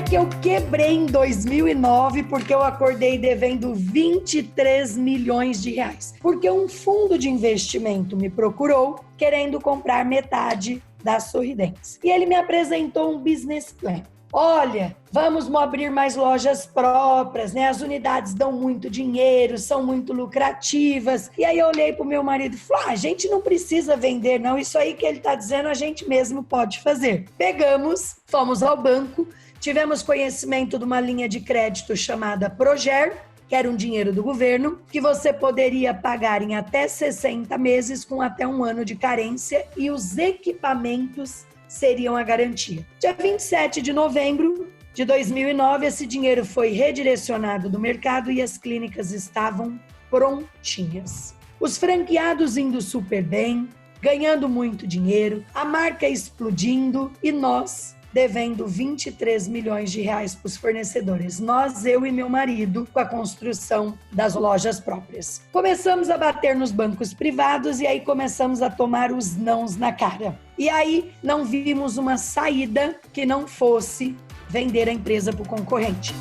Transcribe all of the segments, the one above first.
que eu quebrei em 2009 porque eu acordei devendo 23 milhões de reais. Porque um fundo de investimento me procurou querendo comprar metade da Sorridentes. E ele me apresentou um business plan. Olha, vamos abrir mais lojas próprias, né? As unidades dão muito dinheiro, são muito lucrativas. E aí eu olhei pro meu marido e falei, a gente não precisa vender, não. Isso aí que ele tá dizendo, a gente mesmo pode fazer. Pegamos, fomos ao banco, tivemos conhecimento de uma linha de crédito chamada Proger, que era um dinheiro do governo, que você poderia pagar em até 60 meses com até 1 ano de carência e os equipamentos seriam a garantia. Dia 27 de novembro de 2009, esse dinheiro foi redirecionado do mercado e as clínicas estavam prontinhas. Os franqueados indo super bem, ganhando muito dinheiro, a marca explodindo e nós devendo 23 milhões de reais para os fornecedores. Nós, eu e meu marido, com a construção das lojas próprias. Começamos a bater nos bancos privados e aí começamos a tomar os nãos na cara. E aí não vimos uma saída que não fosse vender a empresa para o concorrente.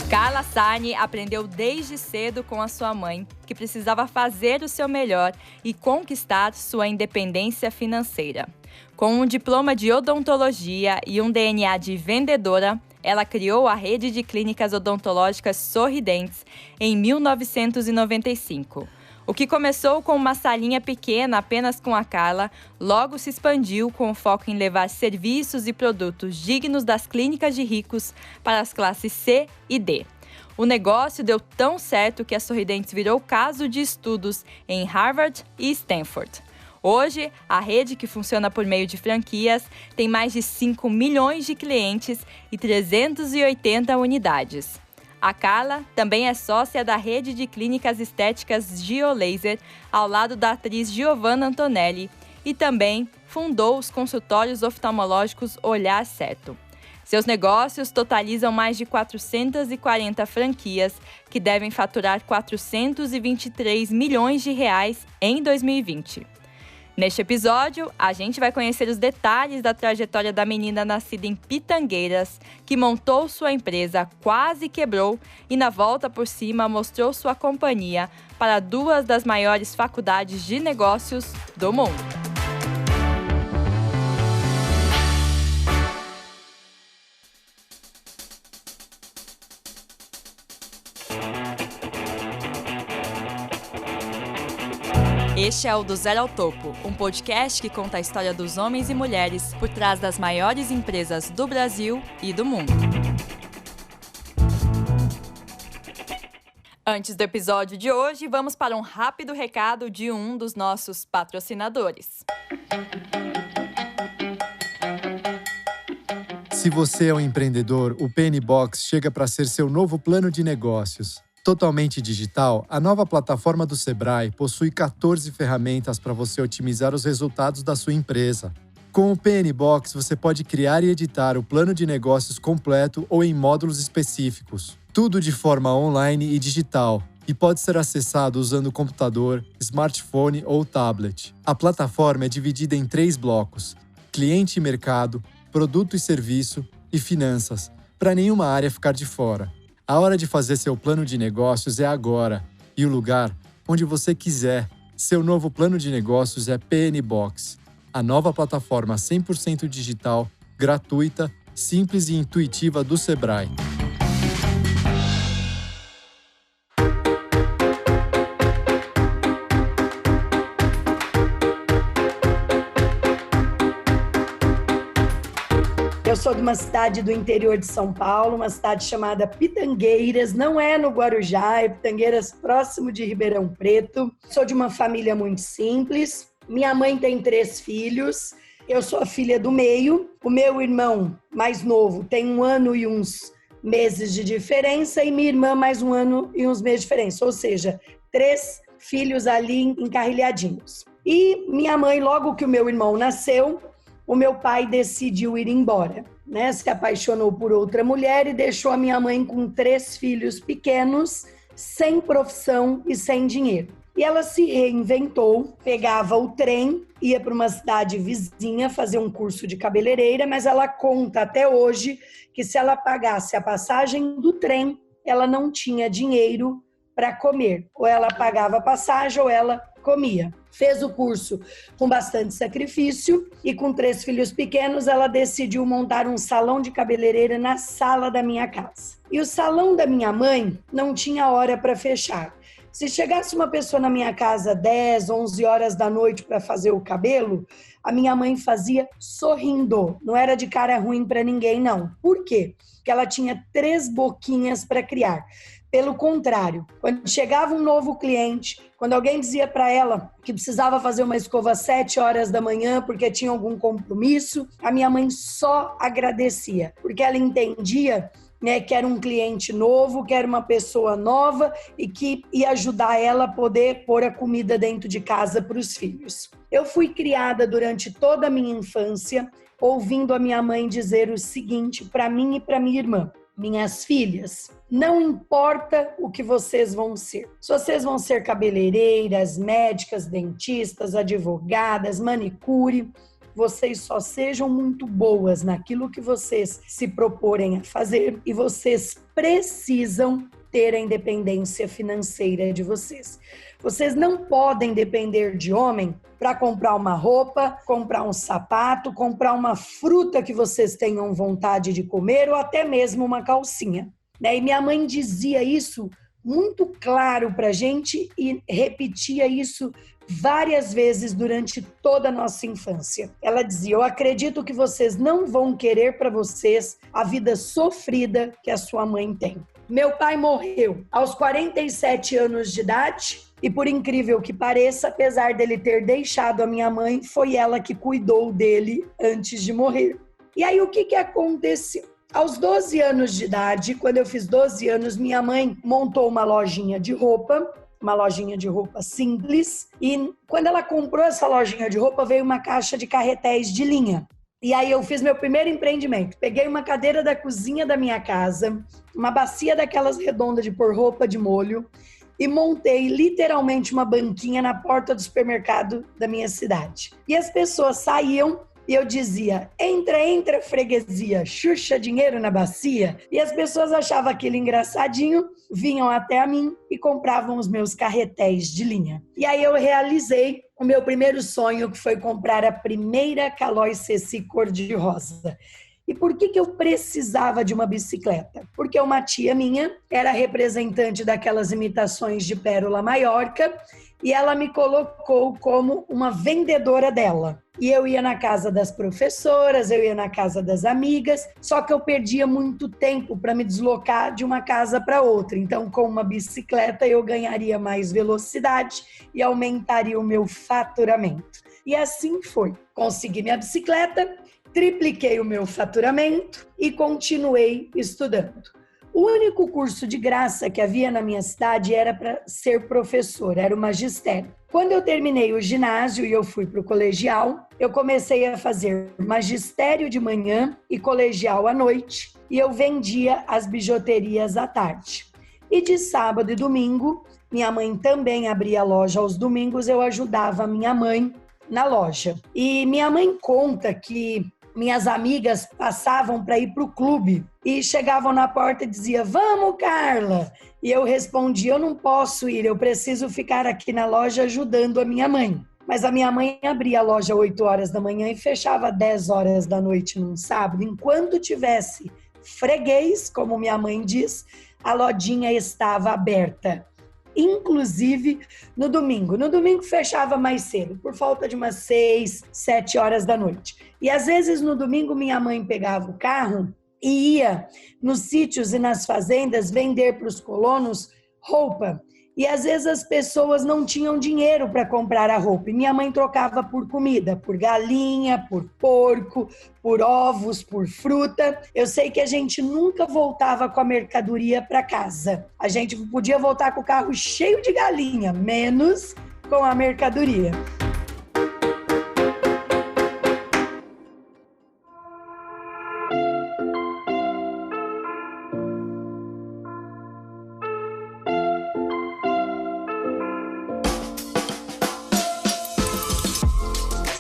Carla Sarni aprendeu desde cedo com a sua mãe que precisava fazer o seu melhor e conquistar sua independência financeira. Com um diploma de odontologia e um DNA de vendedora, ela criou a rede de clínicas odontológicas Sorridentes em 1995. O que começou com uma salinha pequena apenas com a Carla, logo se expandiu com o foco em levar serviços e produtos dignos das clínicas de ricos para as classes C e D. O negócio deu tão certo que a Sorridentes virou caso de estudos em Harvard e Stanford. Hoje, a rede, que funciona por meio de franquias, tem mais de 5 milhões de clientes e 380 unidades. A Carla também é sócia da rede de clínicas estéticas Giolaser, ao lado da atriz Giovanna Antonelli, e também fundou os consultórios oftalmológicos Olhar Certo. Seus negócios totalizam mais de 440 franquias, que devem faturar 423 milhões de reais em 2020. Neste episódio, a gente vai conhecer os detalhes da trajetória da menina nascida em Pitangueiras, que montou sua empresa, quase quebrou e, na volta por cima, mostrou sua companhia para 2 das maiores faculdades de negócios do mundo. Este é o Do Zero ao Topo, um podcast que conta a história dos homens e mulheres por trás das maiores empresas do Brasil e do mundo. Antes do episódio de hoje, vamos para um rápido recado de um dos nossos patrocinadores. Se você é um empreendedor, o PN Box chega para ser seu novo plano de negócios. Totalmente digital, a nova plataforma do Sebrae possui 14 ferramentas para você otimizar os resultados da sua empresa. Com o PN Box, você pode criar e editar o plano de negócios completo ou em módulos específicos. Tudo de forma online e digital, e pode ser acessado usando computador, smartphone ou tablet. A plataforma é dividida em 3 blocos: cliente e mercado, produto e serviço e finanças, para nenhuma área ficar de fora. A hora de fazer seu plano de negócios é agora, e o lugar onde você quiser. Seu novo plano de negócios é PN Box, a nova plataforma 100% digital, gratuita, simples e intuitiva do Sebrae. Eu sou de uma cidade do interior de São Paulo, uma cidade chamada Pitangueiras, não é no Guarujá, é Pitangueiras, próximo de Ribeirão Preto. Sou de uma família muito simples, minha mãe tem 3 filhos, eu sou a filha do meio, o meu irmão mais novo tem 1 ano e uns meses de diferença e minha irmã mais 1 ano e uns meses de diferença, ou seja, 3 filhos ali encarrilhadinhos. E minha mãe, logo que o meu irmão nasceu, o meu pai decidiu ir embora, né? Se apaixonou por outra mulher e deixou a minha mãe com 3 filhos pequenos, sem profissão e sem dinheiro. E ela se reinventou, pegava o trem, ia para uma cidade vizinha fazer um curso de cabeleireira, mas ela conta até hoje que se ela pagasse a passagem do trem, ela não tinha dinheiro para comer. Ou ela pagava a passagem ou ela comia. Fez o curso com bastante sacrifício e com 3 filhos pequenos, ela decidiu montar um salão de cabeleireira na sala da minha casa. E o salão da minha mãe não tinha hora para fechar. Se chegasse uma pessoa na minha casa 10, 11 horas da noite para fazer o cabelo, a minha mãe fazia sorrindo. Não era de cara ruim para ninguém, não. Por quê? Porque ela tinha 3 boquinhas para criar. Pelo contrário, quando chegava um novo cliente, quando alguém dizia para ela que precisava fazer uma escova às 7 horas da manhã porque tinha algum compromisso, a minha mãe só agradecia, porque ela entendia, né, que era um cliente novo, que era uma pessoa nova e que ia ajudar ela a poder pôr a comida dentro de casa para os filhos. Eu fui criada durante toda a minha infância ouvindo a minha mãe dizer o seguinte para mim e para minha irmã: minhas filhas, não importa o que vocês vão ser. Se vocês vão ser cabeleireiras, médicas, dentistas, advogadas, manicure, vocês só sejam muito boas naquilo que vocês se proporem a fazer e vocês precisam ter a independência financeira de vocês. Vocês não podem depender de homem para comprar uma roupa, comprar um sapato, comprar uma fruta que vocês tenham vontade de comer ou até mesmo uma calcinha. E minha mãe dizia isso muito claro para a gente e repetia isso várias vezes durante toda a nossa infância. Ela dizia: eu acredito que vocês não vão querer para vocês a vida sofrida que a sua mãe tem. Meu pai morreu aos 47 anos de idade e, por incrível que pareça, apesar dele ter deixado a minha mãe, foi ela que cuidou dele antes de morrer. E aí o que aconteceu? Aos 12 anos de idade, quando eu fiz 12 anos, minha mãe montou uma lojinha de roupa simples, e quando ela comprou essa lojinha de roupa, veio uma caixa de carretéis de linha. E aí eu fiz meu primeiro empreendimento. Peguei uma cadeira da cozinha da minha casa, uma bacia daquelas redondas de pôr roupa de molho, e montei literalmente uma banquinha na porta do supermercado da minha cidade. E as pessoas saíam e eu dizia: entra, freguesia, xuxa dinheiro na bacia. E as pessoas achavam aquilo engraçadinho, vinham até a mim e compravam os meus carretéis de linha. E aí eu realizei o meu primeiro sonho, que foi comprar a primeira Caloi Ceci cor-de-rosa. E por que eu precisava de uma bicicleta? Porque uma tia minha era representante daquelas imitações de Pérola Maiorca e ela me colocou como uma vendedora dela. E eu ia na casa das professoras, eu ia na casa das amigas, só que eu perdia muito tempo para me deslocar de uma casa para outra. Então, com uma bicicleta, eu ganharia mais velocidade e aumentaria o meu faturamento. E assim foi. Consegui minha bicicleta, tripliquei o meu faturamento e continuei estudando. O único curso de graça que havia na minha cidade era para ser professor, era o magistério. Quando eu terminei o ginásio e eu fui para o colegial, eu comecei a fazer magistério de manhã e colegial à noite, e eu vendia as bijuterias à tarde. E de sábado e domingo, minha mãe também abria loja aos domingos, eu ajudava a minha mãe na loja. E minha mãe conta que minhas amigas passavam para ir para o clube e chegavam na porta e diziam: vamos, Carla! E eu respondia: eu não posso ir, eu preciso ficar aqui na loja ajudando a minha mãe. Mas a minha mãe abria a loja às 8 horas da manhã e fechava às 10 horas da noite num sábado. Enquanto tivesse freguês, como minha mãe diz, a lojinha estava aberta. Inclusive no domingo. No domingo fechava mais cedo, por falta de umas 6, 7 horas da noite. E às vezes no domingo minha mãe pegava o carro e ia nos sítios e nas fazendas vender para os colonos roupa. E às vezes as pessoas não tinham dinheiro para comprar a roupa. E minha mãe trocava por comida, por galinha, por porco, por ovos, por fruta. Eu sei que a gente nunca voltava com a mercadoria para casa. A gente podia voltar com o carro cheio de galinha, menos com a mercadoria.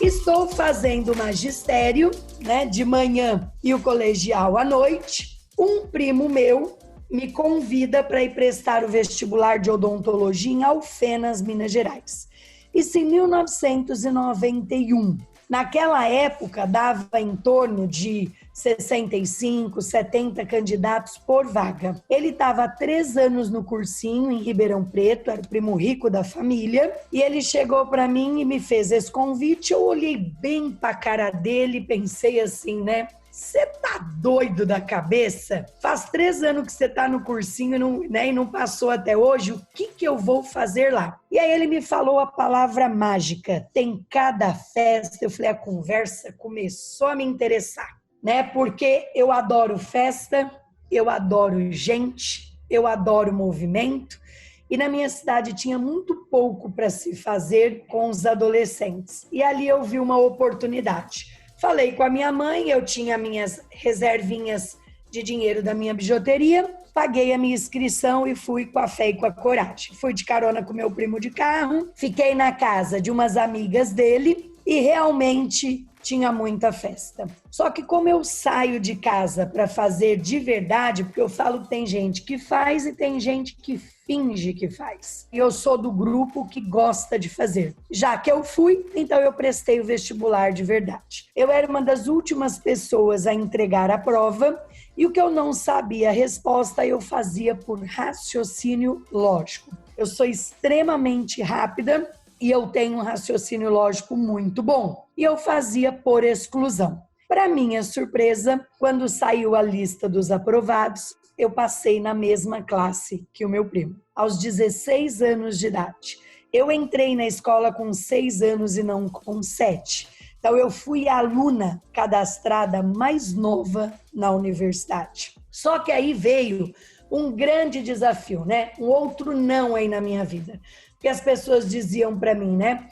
Estou fazendo magistério, né, de manhã e o colegial à noite. Um primo meu me convida para ir prestar o vestibular de odontologia em Alfenas, Minas Gerais. Isso em 1991. Naquela época, dava em torno de 65, 70 candidatos por vaga. Ele estava há 3 anos no cursinho, em Ribeirão Preto, era o primo rico da família, e ele chegou para mim e me fez esse convite. Eu olhei bem para a cara dele e pensei assim, né? Você tá doido da cabeça? Faz 3 anos que você tá no cursinho e não passou até hoje. O que eu vou fazer lá? E aí ele me falou a palavra mágica. Tem cada festa. Eu falei, a conversa começou a me interessar, né? Porque eu adoro festa, eu adoro gente, eu adoro movimento. E na minha cidade tinha muito pouco para se fazer com os adolescentes. E ali eu vi uma oportunidade. Falei com a minha mãe, eu tinha minhas reservinhas de dinheiro da minha bijuteria, paguei a minha inscrição e fui com a fé e com a coragem. Fui de carona com meu primo de carro, fiquei na casa de umas amigas dele e realmente tinha muita festa. Só que como eu saio de casa para fazer de verdade, porque eu falo que tem gente que faz e tem gente que finge que faz. E eu sou do grupo que gosta de fazer. Já que eu fui, então eu prestei o vestibular de verdade. Eu era uma das últimas pessoas a entregar a prova e o que eu não sabia a resposta eu fazia por raciocínio lógico. Eu sou extremamente rápida e eu tenho um raciocínio lógico muito bom. E eu fazia por exclusão. Para minha surpresa, quando saiu a lista dos aprovados, eu passei na mesma classe que o meu primo, aos 16 anos de idade. Eu entrei na escola com 6 anos e não com 7. Então, eu fui a aluna cadastrada mais nova na universidade. Só que aí veio um grande desafio, né? Um outro não aí na minha vida. Porque as pessoas diziam para mim, né?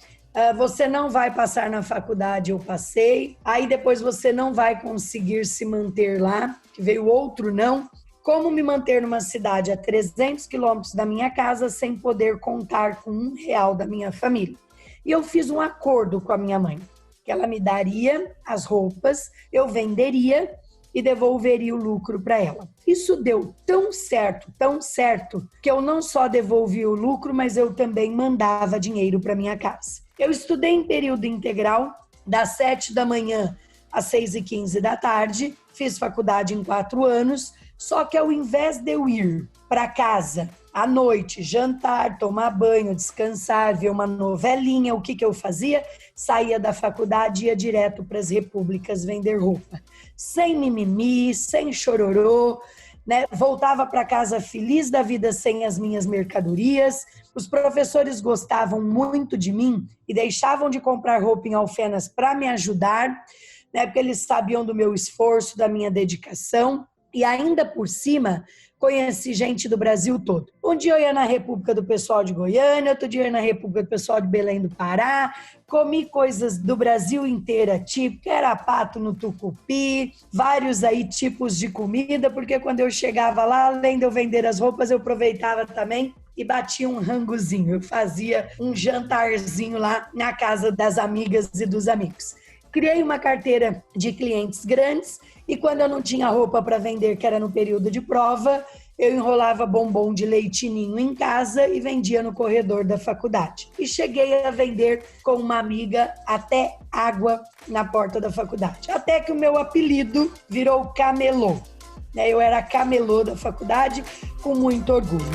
Você não vai passar na faculdade, eu passei. Aí depois você não vai conseguir se manter lá, que veio outro não. Como me manter numa cidade a 300 quilômetros da minha casa sem poder contar com R$1 da minha família? E eu fiz um acordo com a minha mãe, que ela me daria as roupas, eu venderia e devolveria o lucro para ela. Isso deu tão certo, que eu não só devolvi o lucro, mas eu também mandava dinheiro para minha casa. Eu estudei em período integral, das 7 da manhã às 6h15 da tarde, fiz faculdade em 4 anos, só que ao invés de eu ir para casa à noite, jantar, tomar banho, descansar, ver uma novelinha, o que eu fazia? Saía da faculdade e ia direto para as repúblicas vender roupa. Sem mimimi, sem chororô, né? Voltava para casa feliz da vida sem as minhas mercadorias. Os professores gostavam muito de mim e deixavam de comprar roupa em Alfenas para me ajudar, né? Porque eles sabiam do meu esforço, da minha dedicação. E ainda por cima, conheci gente do Brasil todo. Um dia eu ia na República do pessoal de Goiânia, outro dia eu ia na República do pessoal de Belém do Pará, comi coisas do Brasil inteira, tipo pato no tucupi, vários aí tipos de comida, porque quando eu chegava lá, além de eu vender as roupas, eu aproveitava também e batia um rangozinho. Eu fazia um jantarzinho lá na casa das amigas e dos amigos. Criei uma carteira de clientes grandes e quando eu não tinha roupa para vender, que era no período de prova, eu enrolava bombom de leitinho em casa e vendia no corredor da faculdade. E cheguei a vender com uma amiga até água na porta da faculdade. Até que o meu apelido virou camelô. Eu era camelô da faculdade com muito orgulho.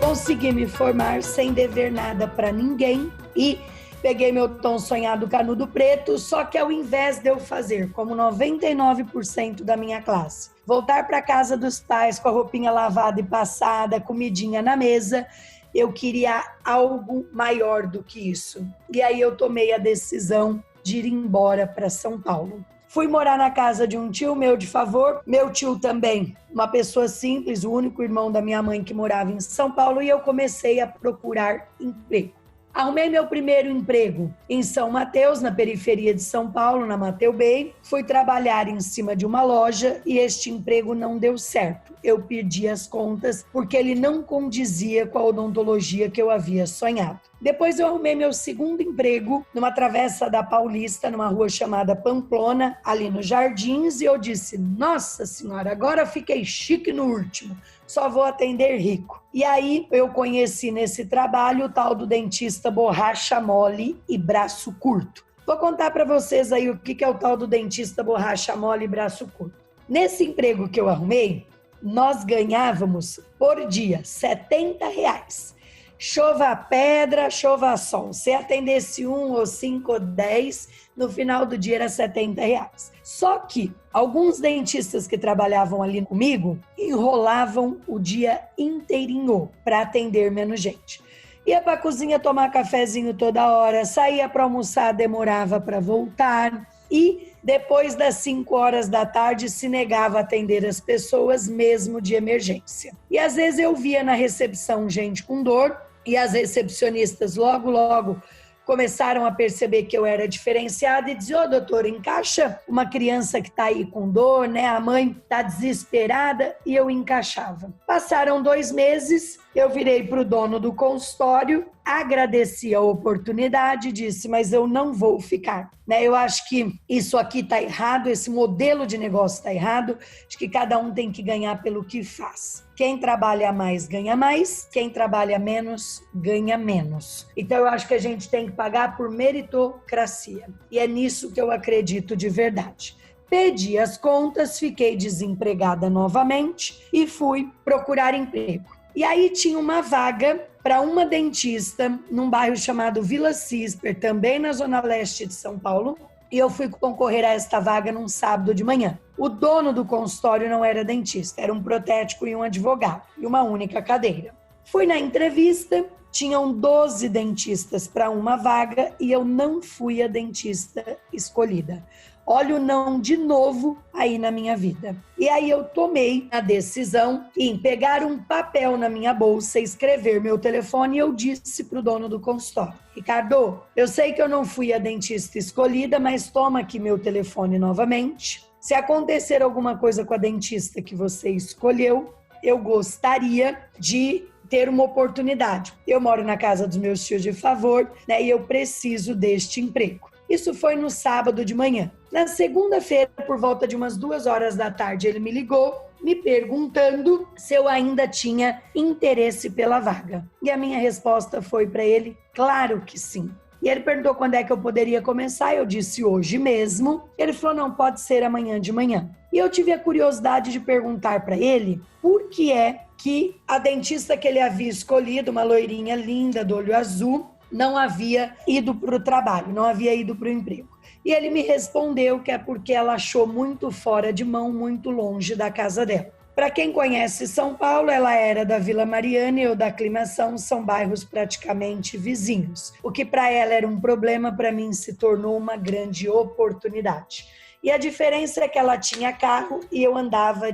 Consegui me formar sem dever nada para ninguém e peguei meu tão sonhado canudo preto, só que ao invés de eu fazer como 99% da minha classe, voltar para casa dos pais com a roupinha lavada e passada, comidinha na mesa, eu queria algo maior do que isso. E aí eu tomei a decisão de ir embora para São Paulo. Fui morar na casa de um tio meu de favor, meu tio também, uma pessoa simples, o único irmão da minha mãe que morava em São Paulo, e eu comecei a procurar emprego. Arrumei meu primeiro emprego em São Mateus, na periferia de São Paulo, na Mateu Bay. Fui trabalhar em cima de uma loja e este emprego não deu certo. Eu perdi as contas porque ele não condizia com a odontologia que eu havia sonhado. Depois eu arrumei meu segundo emprego numa travessa da Paulista, numa rua chamada Pamplona, ali nos Jardins, e eu disse, nossa senhora, agora fiquei chique no último, só vou atender rico. E aí eu conheci nesse trabalho o tal do dentista borracha mole e braço curto. Vou contar para vocês aí o que é o tal do dentista borracha mole e braço curto. Nesse emprego que eu arrumei, nós ganhávamos por dia R$70. Chova pedra, chova sol. Se atendesse 1 ou 5 ou 10, no final do dia era R$70. Só que alguns dentistas que trabalhavam ali comigo enrolavam o dia inteirinho para atender menos gente. Ia para a cozinha tomar cafezinho toda hora, saía para almoçar, demorava para voltar e depois das 5 horas da tarde se negava a atender as pessoas mesmo de emergência. E às vezes eu via na recepção gente com dor e as recepcionistas logo começaram a perceber que eu era diferenciada e diziam, ô doutor, encaixa uma criança que está aí com dor, né? A mãe está desesperada, e eu encaixava. Passaram 2 meses, eu virei para o dono do consultório, agradeci a oportunidade, disse, mas eu não vou ficar. Né? Eu acho que isso aqui está errado, esse modelo de negócio está errado, acho que cada um tem que ganhar pelo que faz. Quem trabalha mais, ganha mais. Quem trabalha menos, ganha menos. Então, eu acho que a gente tem que pagar por meritocracia. E é nisso que eu acredito de verdade. Pedi as contas, fiquei desempregada novamente e fui procurar emprego. E aí tinha uma vaga para uma dentista num bairro chamado Vila Cisper, também na zona leste de São Paulo. E eu fui concorrer a esta vaga num sábado de manhã. O dono do consultório não era dentista, era um protético e um advogado, e uma única cadeira. Fui na entrevista, tinham 12 dentistas para uma vaga e eu não fui a dentista escolhida. Olha o não de novo aí na minha vida. E aí eu tomei a decisão em pegar um papel na minha bolsa, escrever meu telefone e eu disse para o dono do consultório, Ricardo, eu sei que eu não fui a dentista escolhida, mas toma aqui meu telefone novamente. Se acontecer alguma coisa com a dentista que você escolheu, eu gostaria de ter uma oportunidade. Eu moro na casa dos meus tios de favor, né, e eu preciso deste emprego. Isso foi no sábado de manhã. Na segunda-feira, por volta de umas 2 horas da tarde, ele me ligou, me perguntando se eu ainda tinha interesse pela vaga. E a minha resposta foi para ele, claro que sim. E ele perguntou quando é que eu poderia começar, eu disse hoje mesmo. Ele falou, não, pode ser amanhã de manhã. E eu tive a curiosidade de perguntar para ele por que é que a dentista que ele havia escolhido, uma loirinha linda, do olho azul, não havia ido para o trabalho, não havia ido para o emprego. E ele me respondeu que é porque ela achou muito fora de mão, muito longe da casa dela. Para quem conhece São Paulo, ela era da Vila Mariana ou da Aclimação, são bairros praticamente vizinhos. O que para ela era um problema, para mim se tornou uma grande oportunidade. E a diferença é que ela tinha carro e eu andava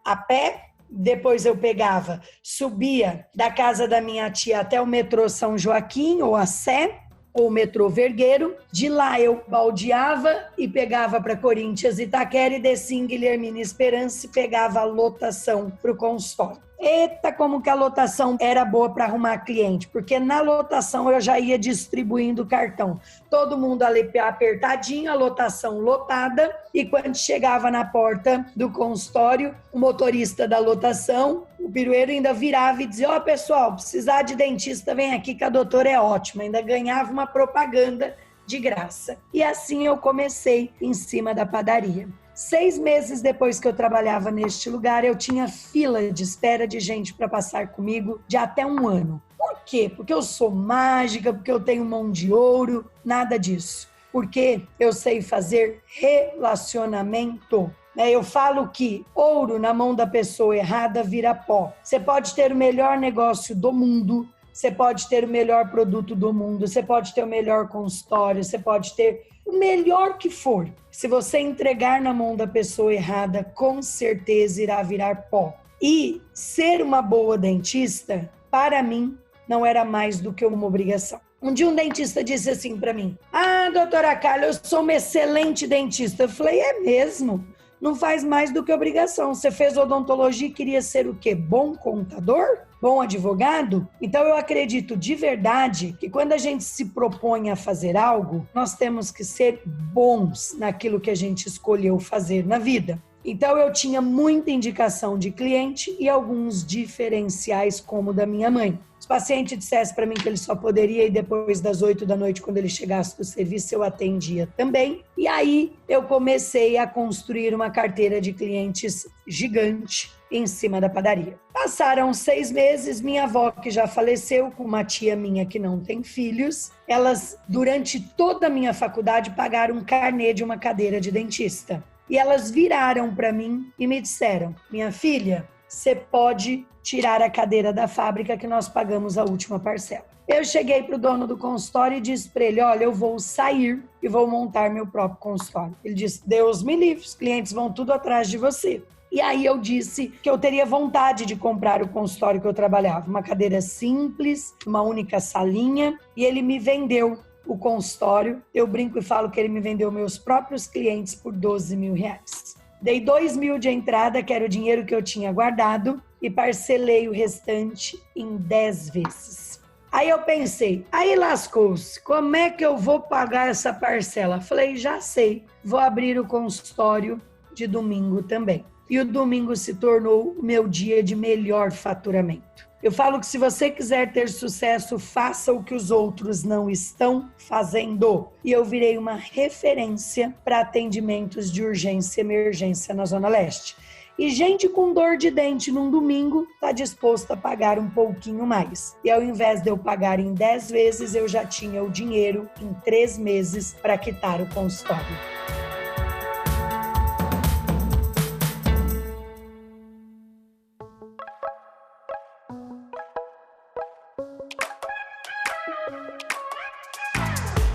a pé. Depois eu pegava, subia da casa da minha tia até o metrô São Joaquim, ou a Sé, ou o metrô Vergueiro. De lá eu baldeava e pegava para Corinthians e Itaquera e descia em Guilhermina Esperança e pegava a lotação para o consultório. Eita, como que a lotação era boa para arrumar cliente, porque na lotação eu já ia distribuindo cartão. Todo mundo ali apertadinho, a lotação lotada, e quando chegava na porta do consultório, o motorista da lotação, o pirueiro ainda virava e dizia, ó pessoal, precisar de dentista, vem aqui que a doutora é ótima. Ainda ganhava uma propaganda de graça. E assim eu comecei em cima da padaria. 6 meses depois que eu trabalhava neste lugar, eu tinha fila de espera de gente para passar comigo de até 1 ano. Por quê? Porque eu sou mágica, porque eu tenho mão de ouro, nada disso. Porque eu sei fazer relacionamento. Eu falo que ouro na mão da pessoa errada vira pó. Você pode ter o melhor negócio do mundo, você pode ter o melhor produto do mundo, você pode ter o melhor consultório, você pode ter o melhor que for. Se você entregar na mão da pessoa errada, com certeza irá virar pó. E ser uma boa dentista, para mim, não era mais do que uma obrigação. Um dia um dentista disse assim para mim: "Ah, doutora Carla, eu sou uma excelente dentista." Eu falei: "É mesmo? Não faz mais do que obrigação. Você fez odontologia e queria ser o quê? Bom contador? Bom advogado?" Então eu acredito de verdade que quando a gente se propõe a fazer algo, nós temos que ser bons naquilo que a gente escolheu fazer na vida. Então eu tinha muita indicação de cliente e alguns diferenciais como o da minha mãe. Se o paciente dissesse para mim que ele só poderia ir depois das 8 da noite, quando ele chegasse do serviço, eu atendia também. E aí eu comecei a construir uma carteira de clientes gigante em cima da padaria. Passaram 6 meses, minha avó, que já faleceu, com uma tia minha que não tem filhos, elas, durante toda a minha faculdade, pagaram um carnê de uma cadeira de dentista. E elas viraram para mim e me disseram: "Minha filha, você pode tirar a cadeira da fábrica que nós pagamos a última parcela." Eu cheguei para o dono do consultório e disse para ele: "Olha, eu vou sair e vou montar meu próprio consultório." Ele disse: "Deus me livre, os clientes vão tudo atrás de você." E aí eu disse que eu teria vontade de comprar o consultório que eu trabalhava. Uma cadeira simples, uma única salinha, e ele me vendeu o consultório. Eu brinco e falo que ele me vendeu meus próprios clientes por R$12.000. Dei 2.000 de entrada, que era o dinheiro que eu tinha guardado, e parcelei o restante em 10 vezes. Aí eu pensei, aí lascou-se, como é que eu vou pagar essa parcela? Falei, já sei, vou abrir o consultório de domingo também. E o domingo se tornou o meu dia de melhor faturamento. Eu falo que se você quiser ter sucesso, faça o que os outros não estão fazendo. E eu virei uma referência para atendimentos de urgência e emergência na Zona Leste. E gente com dor de dente num domingo está disposta a pagar um pouquinho mais. E ao invés de eu pagar em 10 vezes, eu já tinha o dinheiro em 3 meses para quitar o consultório.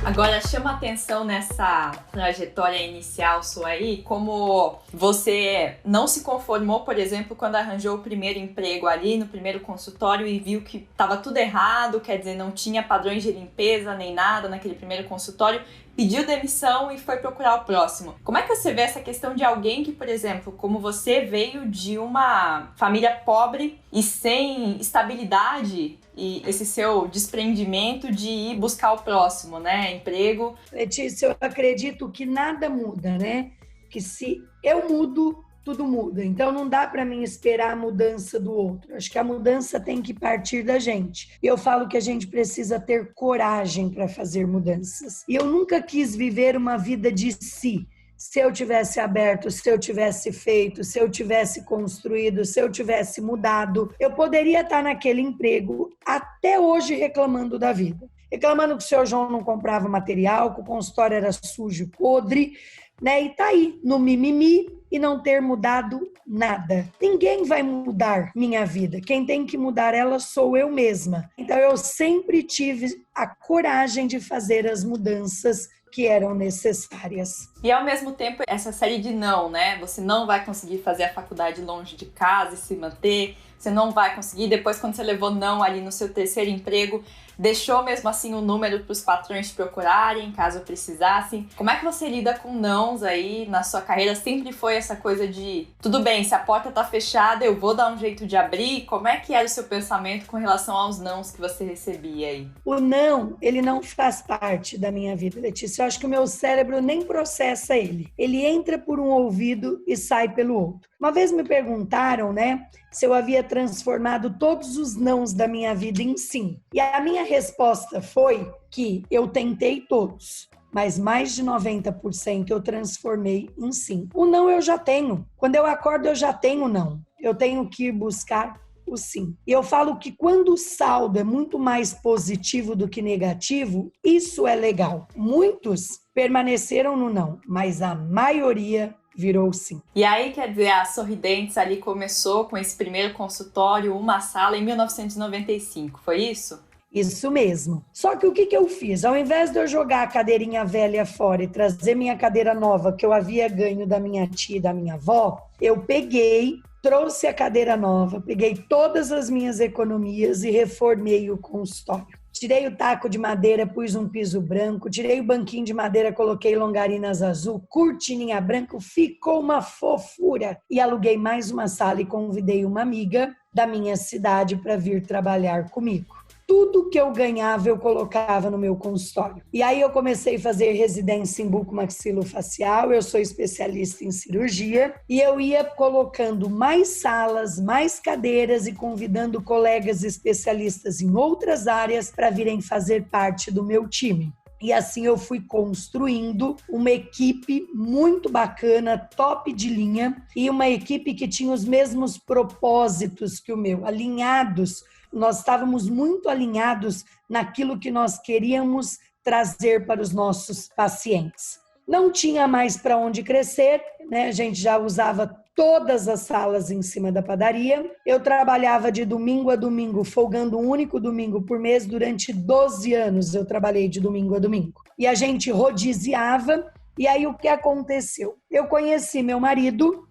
Agora, chama atenção nessa trajetória inicial sua aí, como você não se conformou, por exemplo, quando arranjou o primeiro emprego ali no primeiro consultório e viu que estava tudo errado, quer dizer, não tinha padrões de limpeza nem nada naquele primeiro consultório, pediu demissão e foi procurar o próximo. Como é que você vê essa questão de alguém que, por exemplo, como você veio de uma família pobre e sem estabilidade, e esse seu desprendimento de ir buscar o próximo, né? Emprego. Letícia, eu acredito que nada muda, né? Que se eu mudo, tudo muda. Então não dá para mim esperar a mudança do outro. Acho que a mudança tem que partir da gente. E eu falo que a gente precisa ter coragem para fazer mudanças. E eu nunca quis viver uma vida de si. Se eu tivesse aberto, se eu tivesse feito, se eu tivesse construído, se eu tivesse mudado, eu poderia estar naquele emprego até hoje reclamando da vida. Reclamando que o seu João não comprava material, que o consultório era sujo e podre, né? E tá aí, no mimimi e não ter mudado nada. Ninguém vai mudar minha vida. Quem tem que mudar ela sou eu mesma. Então eu sempre tive a coragem de fazer as mudanças que eram necessárias. E ao mesmo tempo, essa série de não, né? Você não vai conseguir fazer a faculdade longe de casa e se manter, você não vai conseguir. Depois, quando você levou não ali no seu terceiro emprego, deixou mesmo assim o número para os patrões te procurarem, caso precisassem. Como é que você lida com nãos aí na sua carreira? Sempre foi essa coisa de, tudo bem, se a porta tá fechada, eu vou dar um jeito de abrir. Como é que era o seu pensamento com relação aos nãos que você recebia aí? O não, ele não faz parte da minha vida, Letícia. Eu acho que o meu cérebro nem processa ele. Ele entra por um ouvido e sai pelo outro. Uma vez me perguntaram, né, se eu havia transformado todos os nãos da minha vida em sim. E a minha resposta foi que eu tentei todos, mas mais de 90% eu transformei em sim. O não eu já tenho. Quando eu acordo, eu já tenho não. Eu tenho que ir buscar o sim. E eu falo que quando o saldo é muito mais positivo do que negativo, isso é legal. Muitos permaneceram no não, mas a maioria virou sim. E aí, quer dizer, a Sorridentes ali começou com esse primeiro consultório, uma sala, em 1995, foi isso? Isso mesmo. Só que o que eu fiz? Ao invés de eu jogar a cadeirinha velha fora e trazer minha cadeira nova que eu havia ganho da minha tia e da minha avó, eu peguei trouxe a cadeira nova, peguei todas as minhas economias e reformei o consultório. Tirei o taco de madeira, pus um piso branco, tirei o banquinho de madeira, coloquei longarinas azul, cortininha branca, ficou uma fofura. E aluguei mais uma sala e convidei uma amiga da minha cidade para vir trabalhar comigo. Tudo que eu ganhava, eu colocava no meu consultório. E aí eu comecei a fazer residência em bucomaxilofacial, eu sou especialista em cirurgia, e eu ia colocando mais salas, mais cadeiras e convidando colegas especialistas em outras áreas para virem fazer parte do meu time. E assim eu fui construindo uma equipe muito bacana, top de linha, e uma equipe que tinha os mesmos propósitos que o meu, alinhados. Nós estávamos muito alinhados naquilo que nós queríamos trazer para os nossos pacientes. Não tinha mais para onde crescer, né? A gente já usava todas as salas em cima da padaria. Eu trabalhava de domingo a domingo, folgando um único domingo por mês. Durante 12 anos eu trabalhei de domingo a domingo. E a gente rodiziava. E aí o que aconteceu? Eu conheci meu marido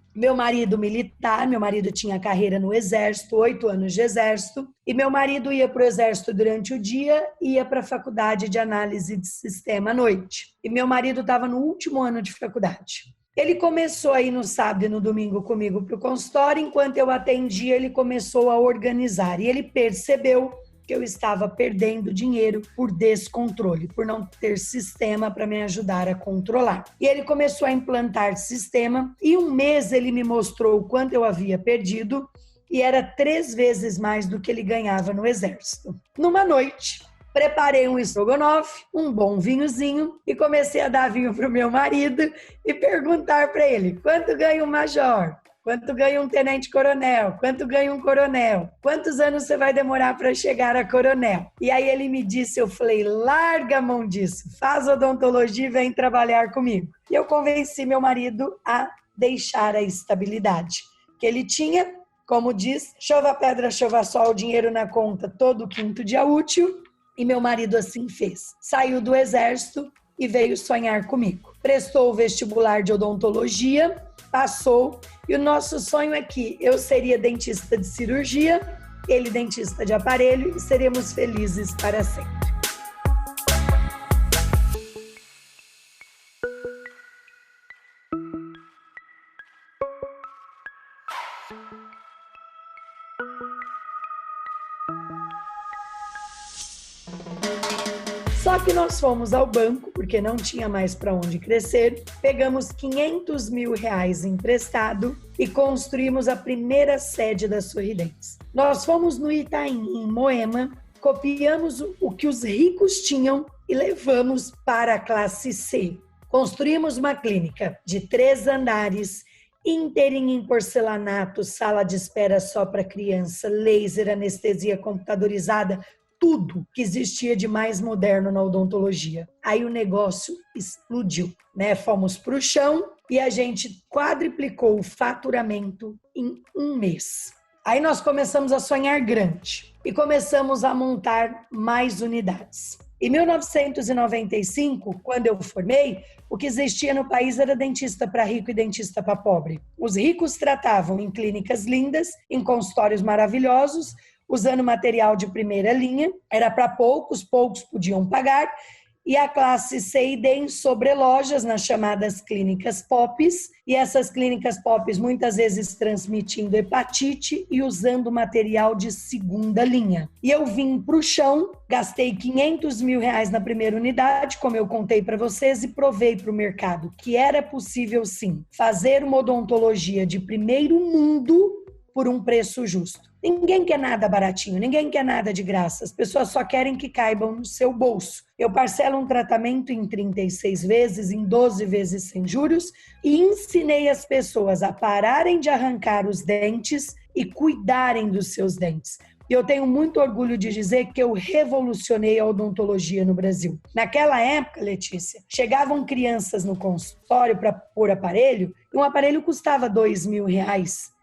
militar, meu marido tinha carreira no Exército, 8 anos de Exército, e meu marido ia para o Exército durante o dia e ia para a faculdade de análise de sistema à noite. E meu marido estava no último ano de faculdade. Ele começou a ir no sábado e no domingo comigo para o consultório, enquanto eu atendia, ele começou a organizar. E ele percebeu que eu estava perdendo dinheiro por descontrole, por não ter sistema para me ajudar a controlar. E ele começou a implantar sistema, e um mês ele me mostrou o quanto eu havia perdido, e era 3 vezes mais do que ele ganhava no Exército. Numa noite, preparei um estrogonofe, um bom vinhozinho, e comecei a dar vinho para o meu marido e perguntar para ele: quanto ganha um major? Quanto ganha um tenente-coronel? Quanto ganha um coronel? Quantos anos você vai demorar para chegar a coronel? E aí ele me disse, eu falei, larga a mão disso, faz odontologia e vem trabalhar comigo. E eu convenci meu marido a deixar a estabilidade que ele tinha, como diz, chova pedra, chova sol, dinheiro na conta todo quinto dia útil. E meu marido assim fez. Saiu do Exército e veio sonhar comigo. Prestou o vestibular de odontologia, passou, e o nosso sonho é que eu seria dentista de cirurgia, ele dentista de aparelho, e seremos felizes para sempre. Só que nós fomos ao banco, porque não tinha mais para onde crescer, pegamos R$500 mil emprestado e construímos a primeira sede da Sorridentes. Nós fomos no Itaim, em Moema, copiamos o que os ricos tinham e levamos para a classe C. Construímos uma clínica de 3 andares, inteirinha em porcelanato, sala de espera só para criança, laser, anestesia computadorizada, tudo que existia de mais moderno na odontologia. Aí o negócio explodiu, né? Fomos para o chão e a gente quadriplicou o faturamento em 1 mês. Aí nós começamos a sonhar grande e começamos a montar mais unidades. Em 1995, quando eu formei, o que existia no país era dentista para rico e dentista para pobre. Os ricos tratavam em clínicas lindas, em consultórios maravilhosos, usando material de primeira linha, era para poucos podiam pagar, e a classe C e D em sobrelojas, nas chamadas clínicas POPs, e essas clínicas POPs muitas vezes transmitindo hepatite e usando material de segunda linha. E eu vim para o chão, gastei R$500 mil na primeira unidade, como eu contei para vocês, e provei para o mercado que era possível sim fazer uma odontologia de primeiro mundo por um preço justo. Ninguém quer nada baratinho, ninguém quer nada de graça. As pessoas só querem que caibam no seu bolso. Eu parcelo um tratamento em 36 vezes, em 12 vezes sem juros, e ensinei as pessoas a pararem de arrancar os dentes e cuidarem dos seus dentes. E eu tenho muito orgulho de dizer que eu revolucionei a odontologia no Brasil. Naquela época, Letícia, chegavam crianças no consultório para pôr aparelho, e um aparelho custava R$2 mil.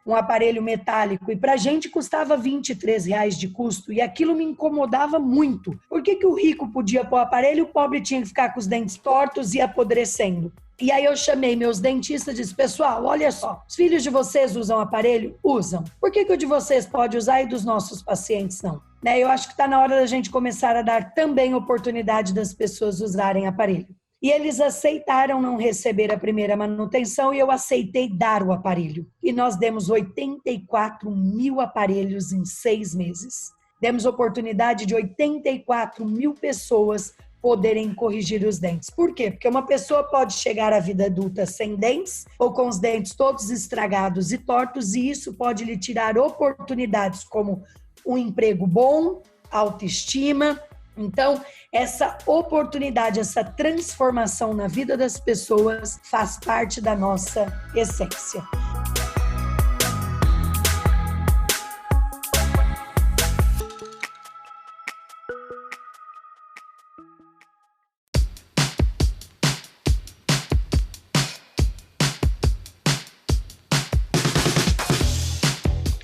Um aparelho metálico, e pra gente custava R$23 de custo, e aquilo me incomodava muito. Por que o rico podia pôr aparelho e o pobre tinha que ficar com os dentes tortos e apodrecendo? E aí eu chamei meus dentistas e disse, pessoal, olha só, os filhos de vocês usam aparelho? Usam. Por que o de vocês pode usar e dos nossos pacientes não? Né? Eu acho que está na hora da gente começar a dar também oportunidade das pessoas usarem aparelho. E eles aceitaram não receber a primeira manutenção e eu aceitei dar o aparelho. E nós demos 84 mil aparelhos em 6 meses. Demos oportunidade de 84 mil pessoas poderem corrigir os dentes. Por quê? Porque uma pessoa pode chegar à vida adulta sem dentes ou com os dentes todos estragados e tortos e isso pode lhe tirar oportunidades como um emprego bom, autoestima. Então, essa oportunidade, essa transformação na vida das pessoas faz parte da nossa essência.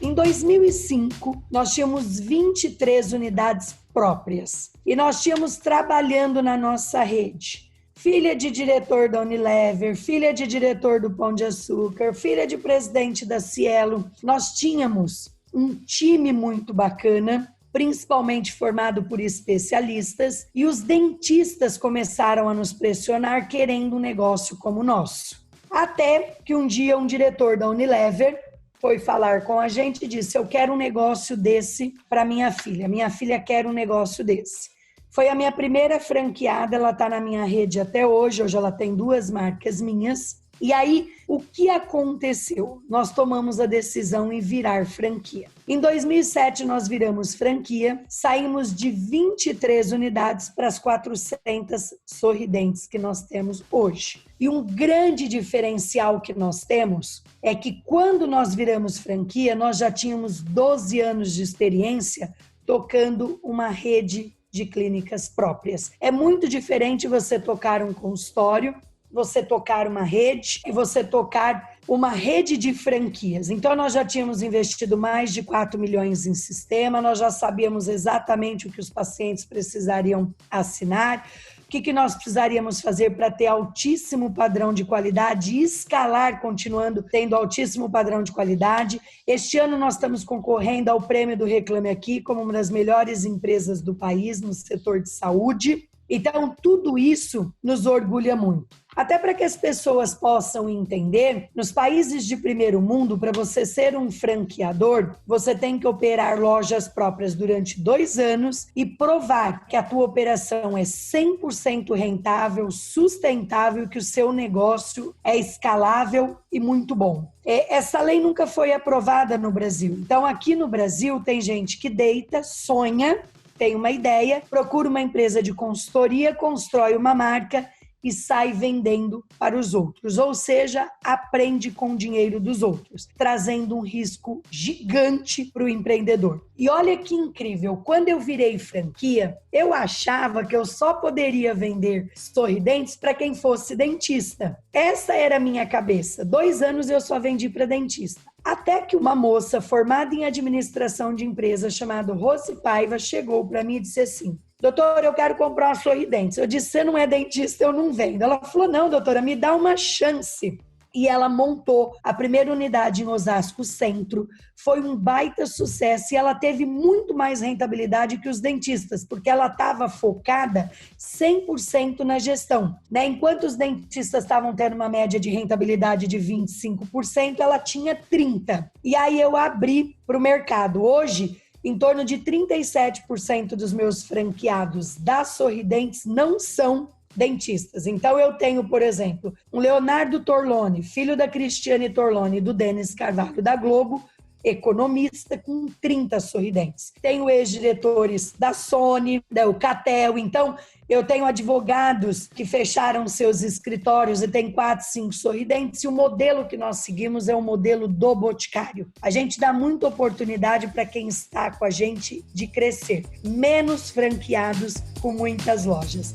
Em 2005, nós tínhamos 23 unidades próprias e nós tínhamos trabalhando na nossa rede. Filha de diretor da Unilever, filha de diretor do Pão de Açúcar, filha de presidente da Cielo. Nós tínhamos um time muito bacana, principalmente formado por especialistas, e os dentistas começaram a nos pressionar querendo um negócio como o nosso. Até que um dia um diretor da Unilever foi falar com a gente e disse, eu quero um negócio desse para minha filha quer um negócio desse. Foi a minha primeira franqueada, ela está na minha rede até hoje ela tem 2 marcas minhas. E aí, o que aconteceu? Nós tomamos a decisão em virar franquia. Em 2007, nós viramos franquia, saímos de 23 unidades para as 400 sorridentes que nós temos hoje. E um grande diferencial que nós temos é que quando nós viramos franquia, nós já tínhamos 12 anos de experiência tocando uma rede de clínicas próprias. É muito diferente você tocar um consultório, você tocar uma rede e você tocar uma rede de franquias. Então, nós já tínhamos investido mais de 4 milhões em sistema, nós já sabíamos exatamente o que os pacientes precisariam assinar, o que nós precisaríamos fazer para ter altíssimo padrão de qualidade e escalar, continuando tendo altíssimo padrão de qualidade. Este ano nós estamos concorrendo ao prêmio do Reclame Aqui como uma das melhores empresas do país no setor de saúde. Então, tudo isso nos orgulha muito. Até para que as pessoas possam entender, nos países de primeiro mundo, para você ser um franqueador, você tem que operar lojas próprias durante 2 anos e provar que a tua operação é 100% rentável, sustentável, que o seu negócio é escalável e muito bom. Essa lei nunca foi aprovada no Brasil. Então, aqui no Brasil, tem gente que deita, sonha, tem uma ideia, procura uma empresa de consultoria, constrói uma marca e sai vendendo para os outros. Ou seja, aprende com o dinheiro dos outros, trazendo um risco gigante para o empreendedor. E olha que incrível, quando eu virei franquia, eu achava que eu só poderia vender sorridentes para quem fosse dentista. Essa era a minha cabeça. 2 anos eu só vendi para dentista. Até que uma moça formada em administração de empresa chamada Rose Paiva chegou para mim e disse assim, doutora, eu quero comprar uma sorridentes. Eu disse, você não é dentista, eu não vendo. Ela falou, não, doutora, me dá uma chance. E ela montou a primeira unidade em Osasco Centro. Foi um baita sucesso e ela teve muito mais rentabilidade que os dentistas, porque ela estava focada 100% na gestão, né? Enquanto os dentistas estavam tendo uma média de rentabilidade de 25%, ela tinha 30%. E aí eu abri para o mercado. Hoje, em torno de 37% dos meus franqueados da Sorridentes não são dentistas. Então, eu tenho, por exemplo, um Leonardo Torlone, filho da Cristiane Torlone e do Denis Carvalho da Globo, economista com 30 sorridentes. Tenho ex-diretores da Sony, da Eucatel. Então, eu tenho advogados que fecharam seus escritórios e tem 4, 5 sorridentes. E o modelo que nós seguimos é o modelo do Boticário. A gente dá muita oportunidade para quem está com a gente de crescer. Menos franqueados com muitas lojas.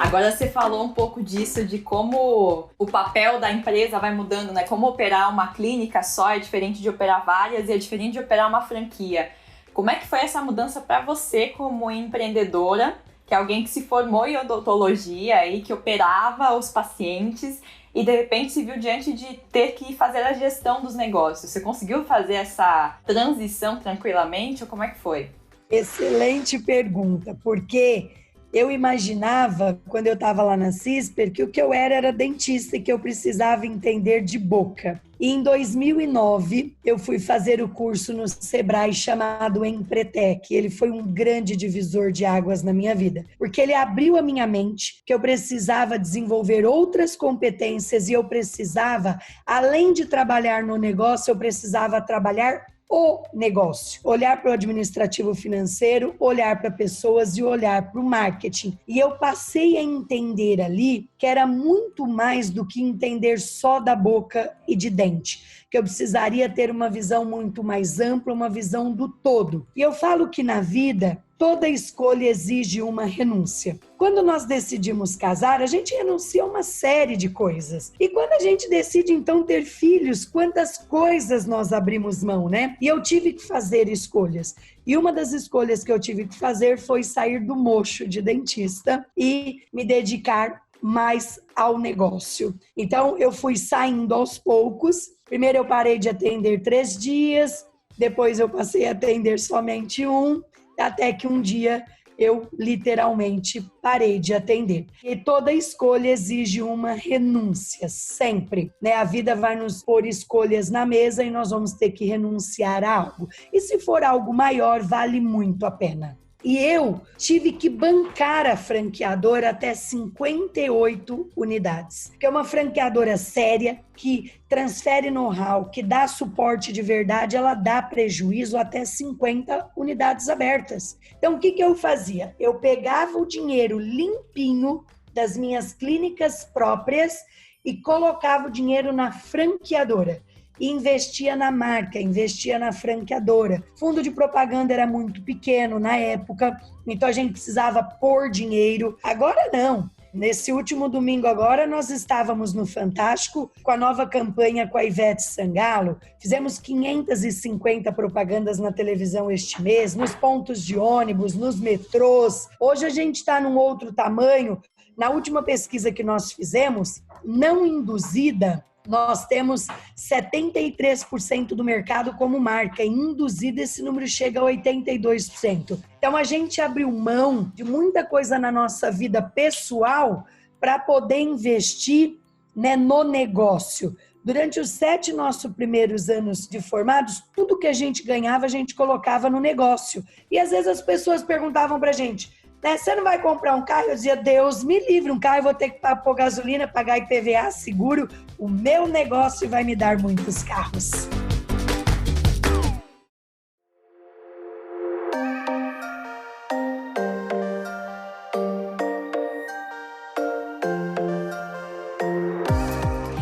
Agora você falou um pouco disso, de como o papel da empresa vai mudando, né? Como operar uma clínica só é diferente de operar várias e é diferente de operar uma franquia. Como é que foi essa mudança para você como empreendedora, que é alguém que se formou em odontologia e que operava os pacientes e de repente se viu diante de ter que fazer a gestão dos negócios? Você conseguiu fazer essa transição tranquilamente ou como é que foi? Excelente pergunta, porque eu imaginava, quando eu estava lá na CISPER, que o que eu era dentista e que eu precisava entender de boca. E em 2009, eu fui fazer o curso no Sebrae chamado Empretec. Ele foi um grande divisor de águas na minha vida, porque ele abriu a minha mente, que eu precisava desenvolver outras competências e eu precisava, além de trabalhar no negócio, eu precisava trabalhar o negócio, olhar para o administrativo financeiro, olhar para pessoas e olhar para o marketing. E eu passei a entender ali que era muito mais do que entender só da boca e de dente, que eu precisaria ter uma visão muito mais ampla, uma visão do todo. E eu falo que na vida, toda escolha exige uma renúncia. Quando nós decidimos casar, a gente renuncia a uma série de coisas. E quando a gente decide, então, ter filhos, quantas coisas nós abrimos mão, né? E eu tive que fazer escolhas. E uma das escolhas que eu tive que fazer foi sair do mocho de dentista e me dedicar mais ao negócio. Então, eu fui saindo aos poucos. Primeiro eu parei de atender 3 dias, depois eu passei a atender somente 1, até que um dia eu literalmente parei de atender. E toda escolha exige uma renúncia, sempre, né? A vida vai nos pôr escolhas na mesa e nós vamos ter que renunciar a algo. E se for algo maior, vale muito a pena. E eu tive que bancar a franqueadora até 58 unidades, que é uma franqueadora séria, que transfere know-how, que dá suporte de verdade, ela dá prejuízo até 50 unidades abertas. Então, o que eu fazia? Eu pegava o dinheiro limpinho das minhas clínicas próprias e colocava o dinheiro na franqueadora. E investia na marca, investia na franqueadora. Fundo de propaganda era muito pequeno na época, então a gente precisava pôr dinheiro. Agora não. Nesse último domingo agora, nós estávamos no Fantástico com a nova campanha com a Ivete Sangalo. Fizemos 550 propagandas na televisão este mês, nos pontos de ônibus, nos metrôs. Hoje a gente está num outro tamanho. Na última pesquisa que nós fizemos, não induzida, nós temos 73% do mercado como marca. Induzida, esse número chega a 82%. Então, a gente abriu mão de muita coisa na nossa vida pessoal para poder investir, né, no negócio. Durante os 7 nossos primeiros anos de formados, tudo que a gente ganhava, a gente colocava no negócio. E, às vezes, as pessoas perguntavam para a gente, você não vai comprar um carro? Eu dizia, Deus me livre, um carro eu vou ter que pôr gasolina, pagar IPVA, seguro. O meu negócio vai me dar muitos carros.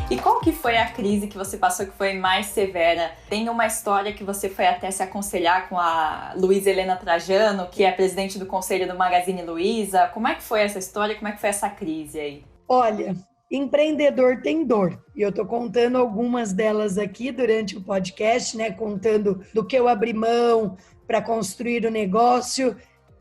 E qual que foi a crise que você passou que foi mais severa? Tem uma história que você foi até se aconselhar com a Luísa Helena Trajano, que é presidente do conselho do Magazine Luiza. Como é que foi essa história? Como é que foi essa crise aí? Olha, empreendedor tem dor. E eu estou contando algumas delas aqui durante o podcast, né? Contando do que eu abri mão para construir o negócio.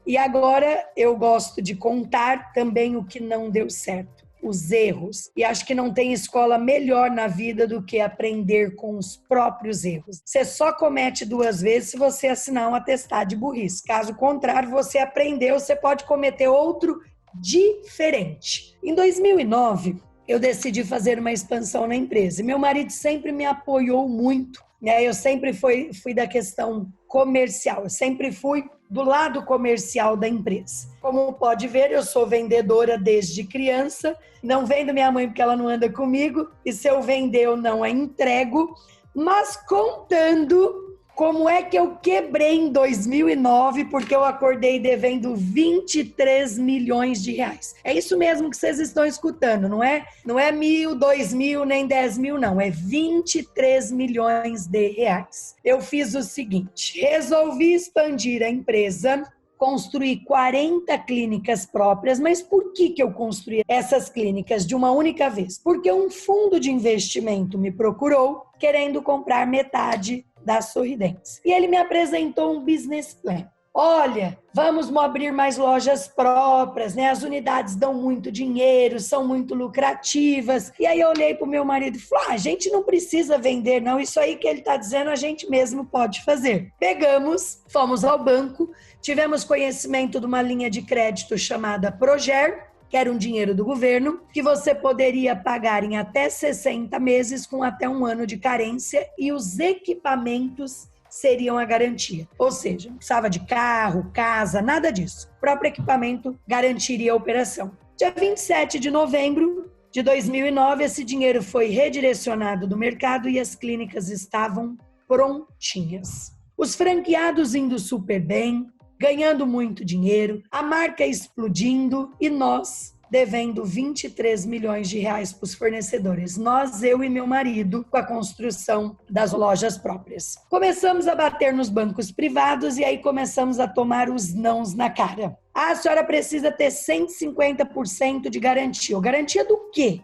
E agora eu gosto de contar também o que não deu certo. Os erros. E acho que não tem escola melhor na vida do que aprender com os próprios erros. Você só comete 2 vezes se você assinar um atestado de burrice. Caso contrário, você aprendeu, você pode cometer outro diferente. Em 2009, eu decidi fazer uma expansão na empresa. Meu marido sempre me apoiou muito, né? Eu sempre fui da questão comercial, eu sempre fui do lado comercial da empresa. Como pode ver, eu sou vendedora desde criança, não vendo minha mãe porque ela não anda comigo, e se eu vender eu não a entrego, mas contando como é que eu quebrei em 2009, porque eu acordei devendo 23 milhões de reais. É isso mesmo que vocês estão escutando, não é? Não é 1.000, 2.000, nem 10.000, não. É 23 milhões de reais. Eu fiz o seguinte, resolvi expandir a empresa construí 40 clínicas próprias. Mas por que eu construí essas clínicas de uma única vez? Porque um fundo de investimento me procurou querendo comprar metade da Sorridentes. E ele me apresentou um business plan. Olha, vamos abrir mais lojas próprias, né? As unidades dão muito dinheiro, são muito lucrativas. E aí eu olhei para o meu marido e falei, a gente não precisa vender, não. Isso aí que ele está dizendo, a gente mesmo pode fazer. Pegamos, fomos ao banco, tivemos conhecimento de uma linha de crédito chamada Proger, que era um dinheiro do governo, que você poderia pagar em até 60 meses com até 1 ano de carência e os equipamentos seriam a garantia. Ou seja, não precisava de carro, casa, nada disso. O próprio equipamento garantiria a operação. Dia 27 de novembro de 2009, esse dinheiro foi redirecionado do mercado e as clínicas estavam prontinhas. Os franqueados indo super bem, ganhando muito dinheiro, a marca explodindo e nós devendo 23 milhões de reais para os fornecedores. Nós, eu e meu marido, com a construção das lojas próprias. Começamos a bater nos bancos privados e aí começamos a tomar os nãos na cara. A senhora precisa ter 150% de garantia. Garantia do quê?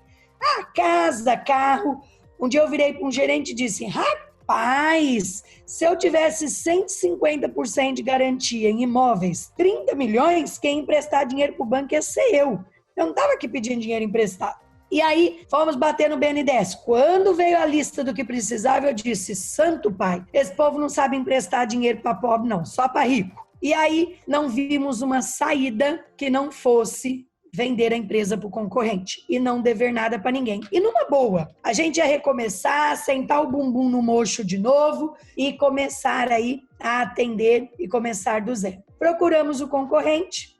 Casa, carro. Um dia eu virei para um gerente e disse, rapaz, se eu tivesse 150% de garantia em imóveis, 30 milhões, quem emprestar dinheiro para o banco ia ser eu. Eu não estava aqui pedindo dinheiro emprestado. E aí, fomos bater no BNDES. Quando veio a lista do que precisava, eu disse, santo pai, esse povo não sabe emprestar dinheiro para pobre, não, só para rico. E aí, não vimos uma saída que não fosse vender a empresa para o concorrente e não dever nada para ninguém. E numa boa, a gente ia recomeçar, sentar o bumbum no mocho de novo e começar aí a atender e começar do zero. Procuramos o concorrente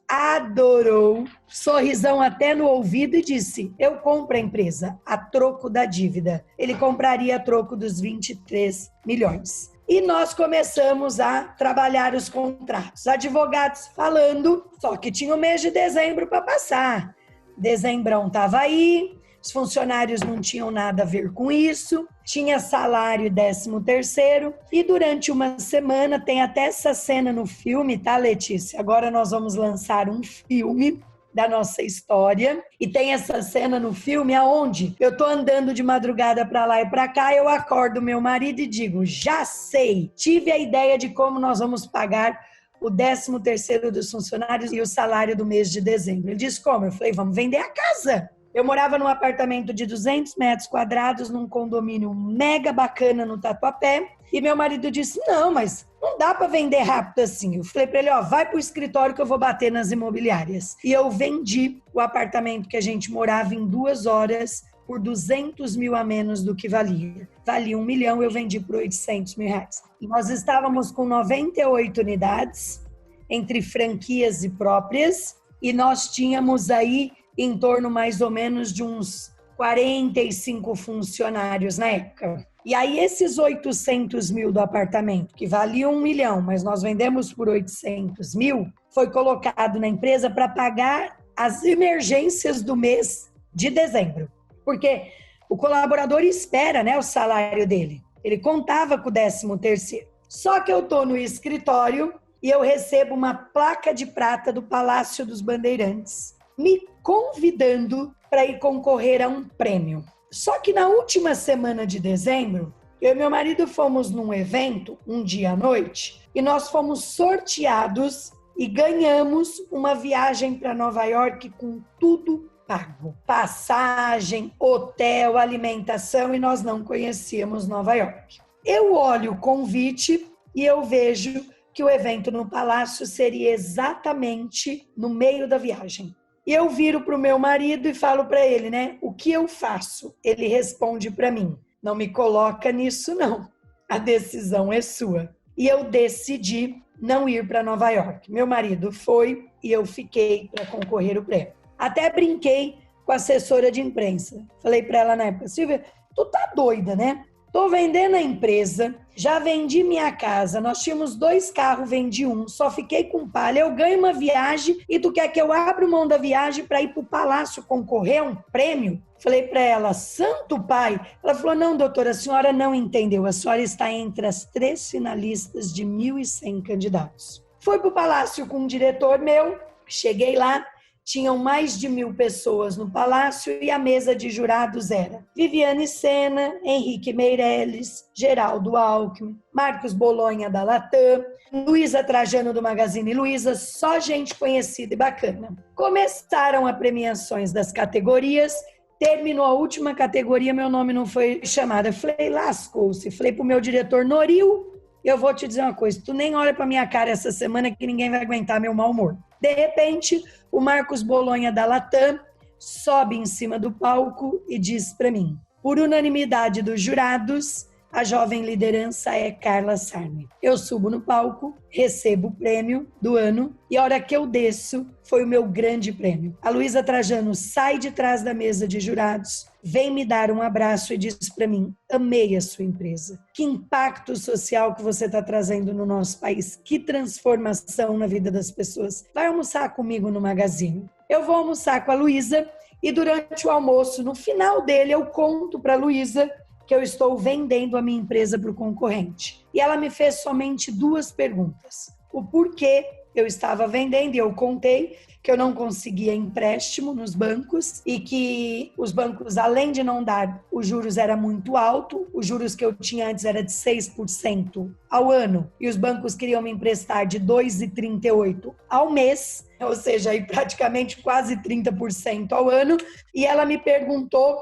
adorou, sorrisão até no ouvido e disse, eu compro a empresa a troco da dívida. Ele compraria a troco dos 23 milhões. E nós começamos a trabalhar os contratos. Advogados falando, só que tinha o mês de dezembro para passar. Dezembrão estava aí, os funcionários não tinham nada a ver com isso, tinha salário 13º, e durante uma semana, tem até essa cena no filme, tá, Letícia? Agora nós vamos lançar um filme da nossa história, e tem essa cena no filme aonde eu tô andando de madrugada para lá e para cá, eu acordo meu marido e digo, já sei, tive a ideia de como nós vamos pagar o 13º dos funcionários e o salário do mês de dezembro. Ele disse, como? Eu falei, vamos vender a casa. Eu morava num apartamento de 200 metros quadrados, num condomínio mega bacana no Tatuapé. E meu marido disse, não, mas não dá para vender rápido assim. Eu falei para ele, vai para o escritório que eu vou bater nas imobiliárias. E eu vendi o apartamento que a gente morava em 2 horas por 200 mil a menos do que valia. Valia 1 milhão, eu vendi por 800 mil reais. E nós estávamos com 98 unidades, entre franquias e próprias. E nós tínhamos aí em torno mais ou menos de uns 45 funcionários na época. E aí esses 800 mil do apartamento, que valia 1 milhão, mas nós vendemos por 800 mil, foi colocado na empresa para pagar as emergências do mês de dezembro. Porque o colaborador espera, né, o salário dele. Ele contava com o 13º. Só que eu estou no escritório e eu recebo uma placa de prata do Palácio dos Bandeirantes, me convidando para ir concorrer a um prêmio. Só que na última semana de dezembro, eu e meu marido fomos num evento, um dia à noite, e nós fomos sorteados e ganhamos uma viagem para Nova York com tudo pago. Passagem, hotel, alimentação, e nós não conhecíamos Nova York. Eu olho o convite e eu vejo que o evento no Palácio seria exatamente no meio da viagem. E eu viro para o meu marido e falo para ele, né? O que eu faço? Ele responde para mim, não me coloca nisso não, a decisão é sua. E eu decidi não ir para Nova York. Meu marido foi e eu fiquei para concorrer o prêmio. Até brinquei com a assessora de imprensa. Falei para ela na época, Silvia, tu tá doida, né? Tô vendendo a empresa, já vendi minha casa, nós tínhamos 2 carros, vendi um, só fiquei com palha, eu ganho uma viagem e tu quer que eu abra mão da viagem para ir pro Palácio concorrer a um prêmio? Falei para ela, santo pai. Ela falou, não, doutora, a senhora não entendeu, a senhora está entre as 3 finalistas de 1.100 candidatos. Fui para o palácio com um diretor meu, cheguei lá, tinham mais de 1.000 pessoas no palácio e a mesa de jurados era Viviane Sena, Henrique Meirelles, Geraldo Alckmin, Marcos Bolonha da Latam, Luísa Trajano do Magazine Luiza, só gente conhecida e bacana. Começaram as premiações das categorias, terminou a última categoria, meu nome não foi chamado. Eu falei, lascou-se. Falei pro meu diretor, Noril, eu vou te dizer uma coisa, tu nem olha pra minha cara essa semana que ninguém vai aguentar meu mau humor. De repente, o Marcos Bolonha da Latam sobe em cima do palco e diz para mim, por unanimidade dos jurados, a jovem liderança é Carla Sarmi. Eu subo no palco, recebo o prêmio do ano e a hora que eu desço foi o meu grande prêmio. A Luísa Trajano sai de trás da mesa de jurados, vem me dar um abraço e diz para mim, amei a sua empresa. Que impacto social que você está trazendo no nosso país. Que transformação na vida das pessoas. Vai almoçar comigo no Magazine. Eu vou almoçar com a Luísa e durante o almoço, no final dele, eu conto para a Luísa que eu estou vendendo a minha empresa para o concorrente. E ela me fez somente 2 perguntas. O porquê eu estava vendendo e eu contei que eu não conseguia empréstimo nos bancos e que os bancos, além de não dar, os juros era muito alto, os juros que eu tinha antes era de 6% ao ano e os bancos queriam me emprestar de 2,38% ao mês, ou seja, aí praticamente quase 30% ao ano, e ela me perguntou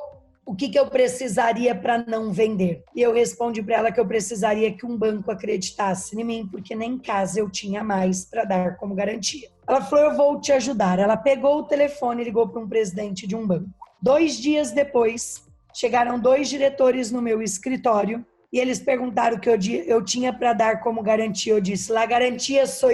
o que eu precisaria para não vender. E eu respondi para ela que eu precisaria que um banco acreditasse em mim, porque nem casa eu tinha mais para dar como garantia. Ela falou, eu vou te ajudar. Ela pegou o telefone e ligou para um presidente de um banco. 2 dias depois, chegaram 2 diretores no meu escritório e eles perguntaram o que eu tinha para dar como garantia. Eu disse, la garantia sou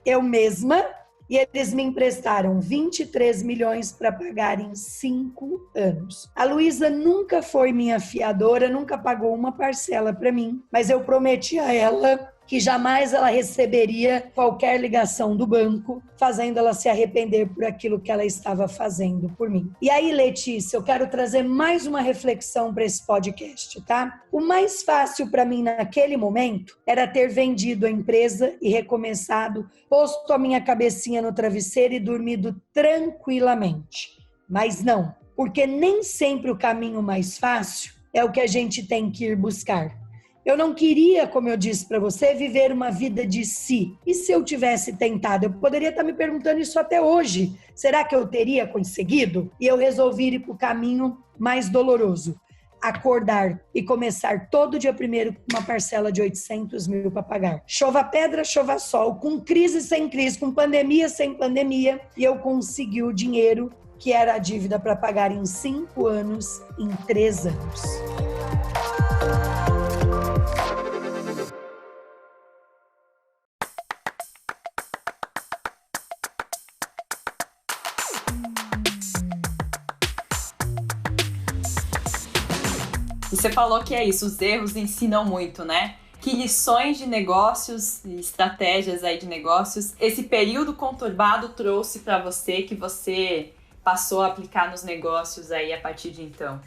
eu mesma. E eles me emprestaram 23 milhões para pagar em 5 anos. A Luísa nunca foi minha fiadora, nunca pagou uma parcela para mim, mas eu prometi a ela que jamais ela receberia qualquer ligação do banco, fazendo ela se arrepender por aquilo que ela estava fazendo por mim. E aí, Letícia, eu quero trazer mais uma reflexão para esse podcast, tá? O mais fácil para mim naquele momento era ter vendido a empresa e recomeçado, posto a minha cabecinha no travesseiro e dormido tranquilamente. Mas não, porque nem sempre o caminho mais fácil é o que a gente tem que ir buscar. Eu não queria, como eu disse para você, viver uma vida de si. E se eu tivesse tentado? Eu poderia estar me perguntando isso até hoje. Será que eu teria conseguido? E eu resolvi ir para o caminho mais doloroso. Acordar e começar todo dia 1º com uma parcela de 800 mil para pagar. Chova pedra, chova sol, com crise sem crise, com pandemia sem pandemia. E eu consegui o dinheiro que era a dívida para pagar em 5 anos, em 3 anos. Você falou que é isso, os erros ensinam muito, né? Que lições de negócios e estratégias aí de negócios esse período conturbado trouxe para você, que você passou a aplicar nos negócios aí a partir de então?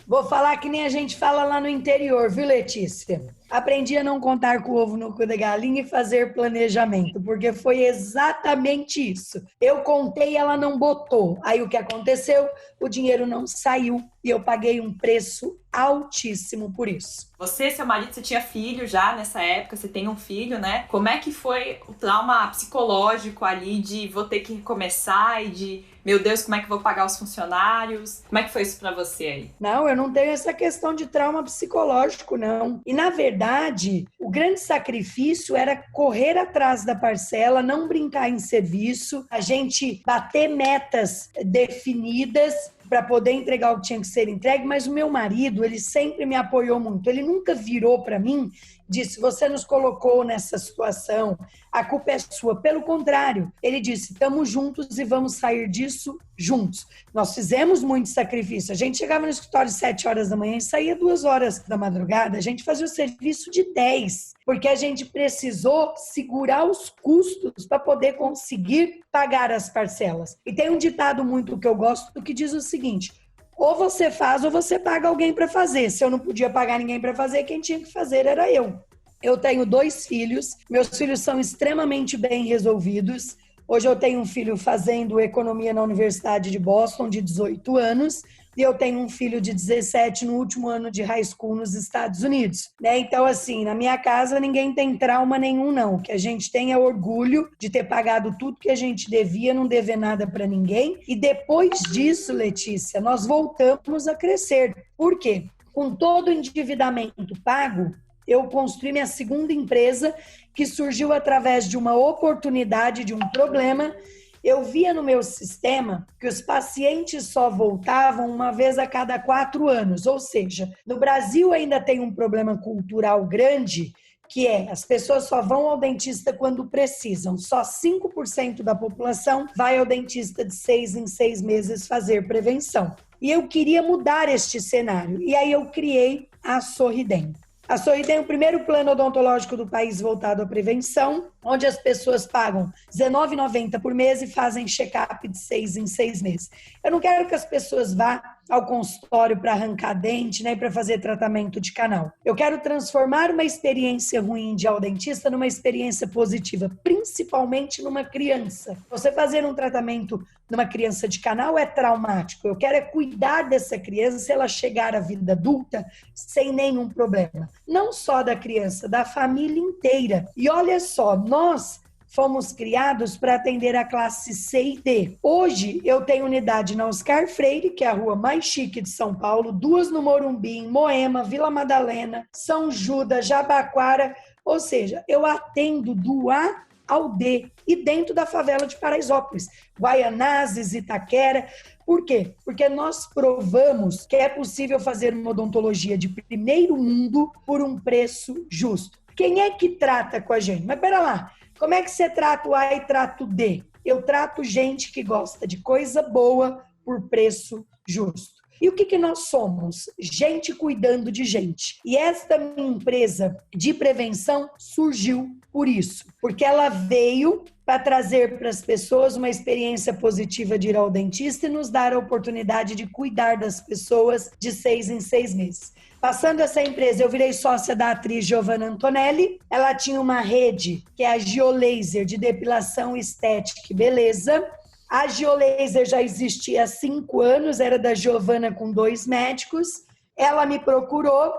Vou falar que nem a gente fala lá no interior, viu, Letícia? Aprendi a não contar com o ovo no cu da galinha e fazer planejamento, porque foi exatamente isso. Eu contei e ela não botou. Aí o que aconteceu? O dinheiro não saiu e eu paguei um preço altíssimo por isso. Você e seu marido, você tinha filho já nessa época, você tem um filho, né? Como é que foi o trauma psicológico ali de vou ter que recomeçar e de, meu Deus, como é que eu vou pagar os funcionários? Como é que foi isso pra você aí? Não, eu não tenho essa questão de trauma psicológico, não. E na verdade, o grande sacrifício era correr atrás da parcela, não brincar em serviço, a gente bater metas definidas para poder entregar o que tinha que ser entregue, mas o meu marido, ele sempre me apoiou muito. Ele nunca virou para mim e disse, você nos colocou nessa situação, a culpa é sua. Pelo contrário, ele disse, estamos juntos e vamos sair disso juntos. Nós fizemos muito sacrifício. A gente chegava no escritório às 7 horas da manhã e saía 2 horas da madrugada. A gente fazia o serviço de 10, porque a gente precisou segurar os custos para poder conseguir pagar as parcelas. E tem um ditado muito que eu gosto que diz o seguinte, ou você faz ou você paga alguém para fazer. Se eu não podia pagar ninguém para fazer, quem tinha que fazer era eu. Eu tenho 2 filhos, meus filhos são extremamente bem resolvidos. Hoje eu tenho um filho fazendo economia na Universidade de Boston, de 18 anos, e eu tenho um filho de 17 no último ano de high school nos Estados Unidos, né? Então, assim, na minha casa ninguém tem trauma nenhum, não. O que a gente tem é orgulho de ter pagado tudo que a gente devia, não dever nada para ninguém. E depois disso, Letícia, nós voltamos a crescer. Por quê? Com todo o endividamento pago, eu construí minha segunda empresa, que surgiu através de uma oportunidade, de um problema. Eu via no meu sistema que os pacientes só voltavam uma vez a cada 4 anos. Ou seja, no Brasil ainda tem um problema cultural grande, que é as pessoas só vão ao dentista quando precisam. Só 5% da população vai ao dentista de 6 em 6 meses fazer prevenção. E eu queria mudar este cenário. E aí eu criei a Sorridem. A Sorridem é o primeiro plano odontológico do país voltado à prevenção, onde as pessoas pagam R$19,90 por mês e fazem check-up de 6 em 6 meses. Eu não quero que as pessoas vá ao consultório para arrancar dente, né, para fazer tratamento de canal. Eu quero transformar uma experiência ruim de ir ao dentista numa experiência positiva, principalmente numa criança. Você fazer um tratamento numa criança de canal é traumático. Eu quero é cuidar dessa criança se ela chegar à vida adulta sem nenhum problema. Não só da criança, da família inteira. E olha só, nós fomos criados para atender a classe C e D. Hoje, eu tenho unidade na Oscar Freire, que é a rua mais chique de São Paulo, 2 no Morumbi, em Moema, Vila Madalena, São Judas, Jabaquara. Ou seja, eu atendo do A ao D e dentro da favela de Paraisópolis, Guaianazes, Itaquera. Por quê? Porque nós provamos que é possível fazer uma odontologia de primeiro mundo por um preço justo. Quem é que trata com a gente? Mas pera lá, como é que você trata o A e trata o D? Eu trato gente que gosta de coisa boa por preço justo. E o que nós somos? Gente cuidando de gente. E esta minha empresa de prevenção surgiu por isso. Porque ela veio para trazer para as pessoas uma experiência positiva de ir ao dentista e nos dar a oportunidade de cuidar das pessoas de 6 em 6 meses. Passando essa empresa, eu virei sócia da atriz Giovanna Antonelli. Ela tinha uma rede, que é a Giolaser, de depilação estética e beleza. A Giolaser já existia há 5 anos, era da Giovanna com 2 médicos. Ela me procurou,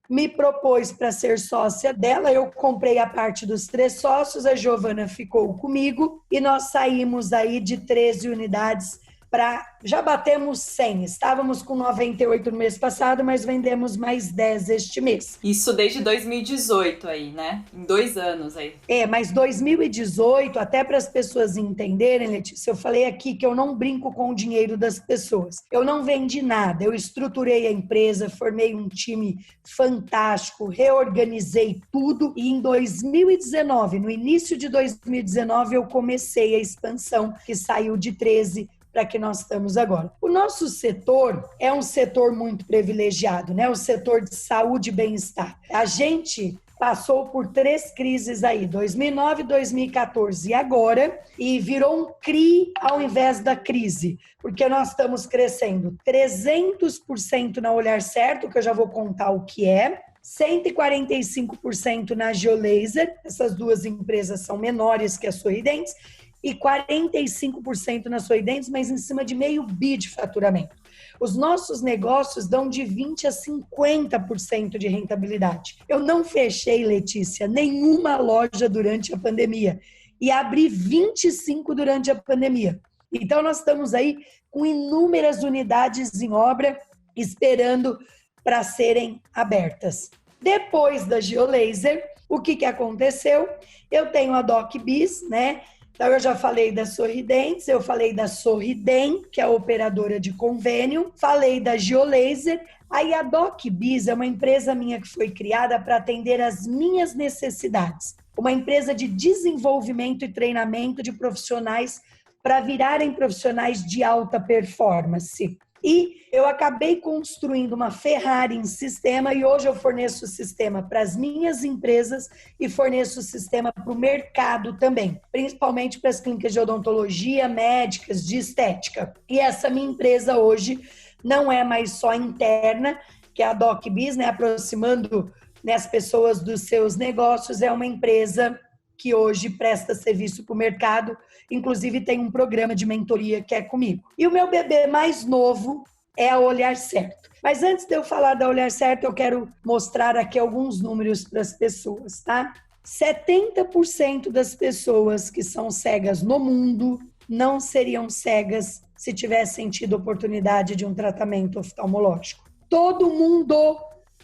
me propôs para ser sócia dela. Eu comprei a parte dos 3 sócios, a Giovanna ficou comigo e nós saímos aí de 13 unidades para... Já batemos 100, estávamos com 98 no mês passado, mas vendemos mais 10 este mês. Isso desde 2018 aí, né? Em 2 anos aí. Mas 2018, até para as pessoas entenderem, Letícia, eu falei aqui que eu não brinco com o dinheiro das pessoas. Eu não vendi nada, eu estruturei a empresa, formei um time fantástico, reorganizei tudo e em 2019, no início de 2019, eu comecei a expansão, que saiu de 13 para que nós estamos agora. O nosso setor é um setor muito privilegiado, né? O setor de saúde e bem-estar. A gente passou por 3 crises aí, 2009, 2014 e agora, e virou um CRI ao invés da crise, porque nós estamos crescendo 300% na Olhar Certo, que eu já vou contar o que é, 145% na Giolaser, essas 2 empresas são menores que a Sorridentes, e 45% na Sorridentes, mas em cima de $500 million de faturamento. Os nossos negócios dão de 20% a 50% de rentabilidade. Eu não fechei, Letícia, nenhuma loja durante a pandemia e abri 25 durante a pandemia. Então, nós estamos aí com inúmeras unidades em obra esperando para serem abertas. Depois da Giolaser, o que aconteceu? Eu tenho a DocBiz, né? Então, eu já falei da Sorridentes, eu falei da Sorridem, que é a operadora de convênio, falei da Giolaser. Aí a DocBiz é uma empresa minha que foi criada para atender as minhas necessidades. Uma empresa de desenvolvimento e treinamento de profissionais para virarem profissionais de alta performance. E eu acabei construindo uma Ferrari em sistema e hoje eu forneço o sistema para as minhas empresas e forneço o sistema para o mercado também, principalmente para as clínicas de odontologia, médicas, de estética. E essa minha empresa hoje não é mais só interna, que é a DocBiz, né, aproximando nas pessoas dos seus negócios. É uma empresa que hoje presta serviço para o mercado, inclusive tem um programa de mentoria que é comigo. E o meu bebê mais novo é a Olhar Certo. Mas antes de eu falar da Olhar Certo, eu quero mostrar aqui alguns números para as pessoas, tá? 70% das pessoas que são cegas no mundo não seriam cegas se tivessem tido oportunidade de um tratamento oftalmológico. Todo mundo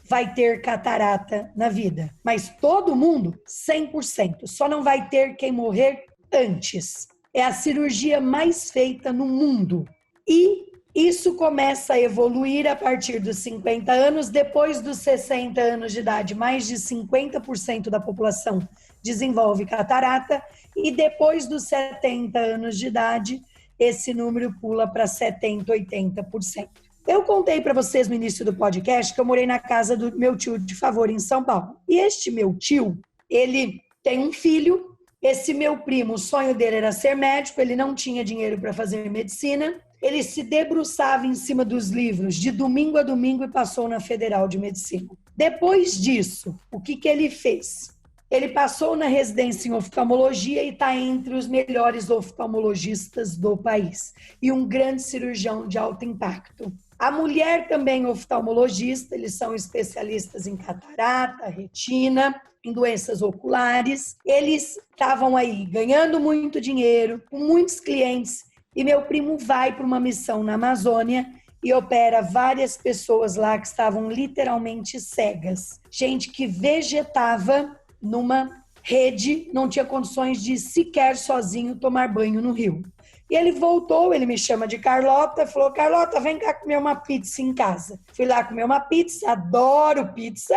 vai ter catarata na vida, mas todo mundo, 100%. Só não vai ter quem morrer antes. É a cirurgia mais feita no mundo. E isso começa a evoluir a partir dos 50 anos. Depois dos 60 anos de idade, mais de 50% da população desenvolve catarata. E depois dos 70 anos de idade, esse número pula para 70%, 80%. Eu contei para vocês no início do podcast que eu morei na casa do meu tio de favor em São Paulo. E este meu tio, ele tem um filho. Esse meu primo, o sonho dele era ser médico, ele não tinha dinheiro para fazer medicina. Ele se debruçava em cima dos livros de domingo a domingo e passou na Federal de Medicina. Depois disso, o que ele fez? Ele passou na residência em oftalmologia e está entre os melhores oftalmologistas do país. E um grande cirurgião de alto impacto. A mulher também oftalmologista, eles são especialistas em catarata, retina, em doenças oculares. Eles estavam aí ganhando muito dinheiro, com muitos clientes. E meu primo vai para uma missão na Amazônia e opera várias pessoas lá que estavam literalmente cegas. Gente que vegetava numa rede, não tinha condições de sequer sozinho tomar banho no rio. E ele voltou, ele me chama de Carlota, falou, Carlota, vem cá comer uma pizza em casa. Fui lá comer uma pizza, adoro pizza.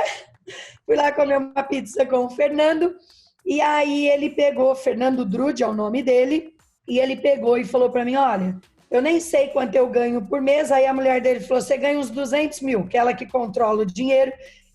Fui lá comer uma pizza com o Fernando. E aí ele pegou, Fernando Drude é o nome dele, e ele pegou e falou para mim, olha, eu nem sei quanto eu ganho por mês. Aí a mulher dele falou, você ganha uns 200 mil, que é ela que controla o dinheiro.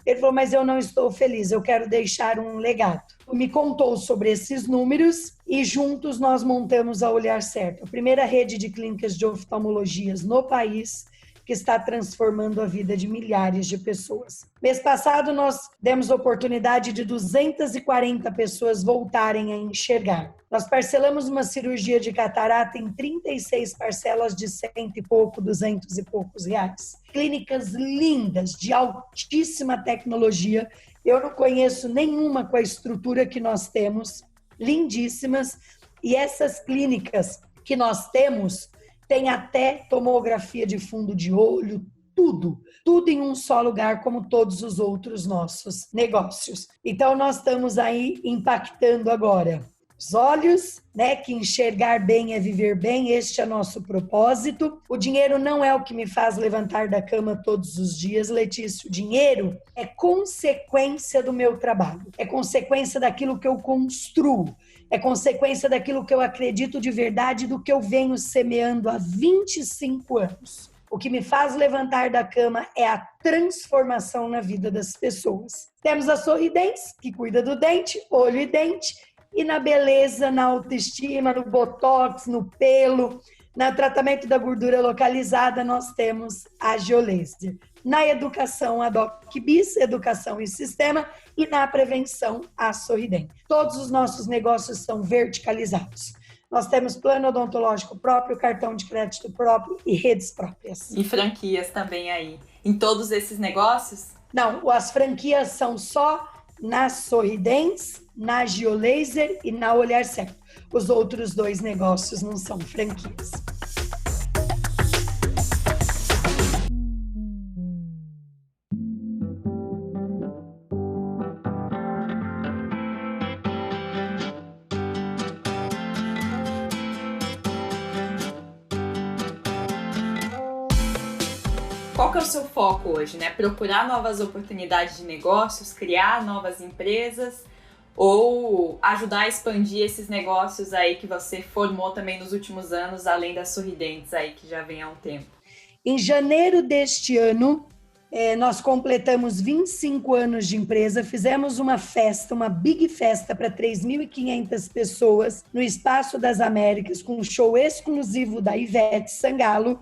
Ele falou, mas eu não estou feliz, eu quero deixar um legado. Me contou sobre esses números e juntos nós montamos a Olhar Certo, a primeira rede de clínicas de oftalmologias no país que está transformando a vida de milhares de pessoas. Mês passado nós demos oportunidade de 240 pessoas voltarem a enxergar. Nós parcelamos uma cirurgia de catarata em 36 parcelas de 100 e pouco, 200 e poucos reais. Clínicas lindas, de altíssima tecnologia. Eu não conheço nenhuma com a estrutura que nós temos, lindíssimas. E essas clínicas que nós temos, tem até tomografia de fundo de olho, tudo em um só lugar, como todos os outros nossos negócios. Então, nós estamos aí impactando agora os olhos, né? Que enxergar bem é viver bem, este é nosso propósito. O dinheiro não é o que me faz levantar da cama todos os dias, Letícia. O dinheiro é consequência do meu trabalho, é consequência daquilo que eu construo, é consequência daquilo que eu acredito de verdade, do que eu venho semeando há 25 anos. O que me faz levantar da cama é a transformação na vida das pessoas. Temos a Sorridentes, que cuida do dente, olho e dente, e na beleza, na autoestima, no botox, no pelo, no tratamento da gordura localizada, nós temos a Geolaser. Na educação, a DocBiz, educação e sistema, e na prevenção, a Sorridente. Todos os nossos negócios são verticalizados. Nós temos plano odontológico próprio, cartão de crédito próprio e redes próprias. E franquias também aí. Em todos esses negócios? Não, as franquias são só na Sorridentes, na Geolaser e na Olhar Certo. Os outros 2 negócios não são franquias. Qual que é o seu foco hoje, né? Procurar novas oportunidades de negócios, criar novas empresas ou ajudar a expandir esses negócios aí que você formou também nos últimos anos, além das Sorridentes aí que já vem há um tempo? Em janeiro deste ano, nós completamos 25 anos de empresa, fizemos uma festa, uma big festa para 3.500 pessoas no Espaço das Américas, com um show exclusivo da Ivete Sangalo.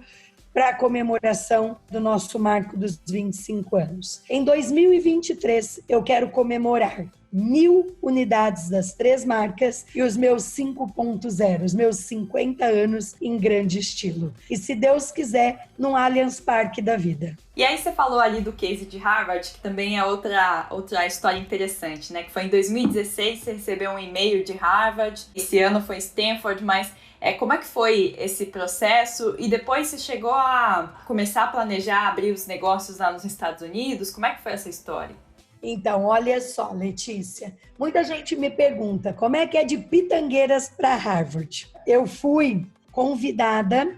para a comemoração do nosso marco dos 25 anos. Em 2023, eu quero comemorar 1.000 unidades das 3 marcas e os meus 5.0, os meus 50 anos em grande estilo. E se Deus quiser, no Allianz Parque da vida. E aí você falou ali do case de Harvard, que também é outra história interessante, né? Que foi em 2016, você recebeu um e-mail de Harvard, esse ano foi Stanford, mas como é que foi esse processo? E depois você chegou a começar a planejar abrir os negócios lá nos Estados Unidos? Como é que foi essa história? Então, olha só, Letícia, muita gente me pergunta como é que é de Pitangueiras para Harvard. Eu fui convidada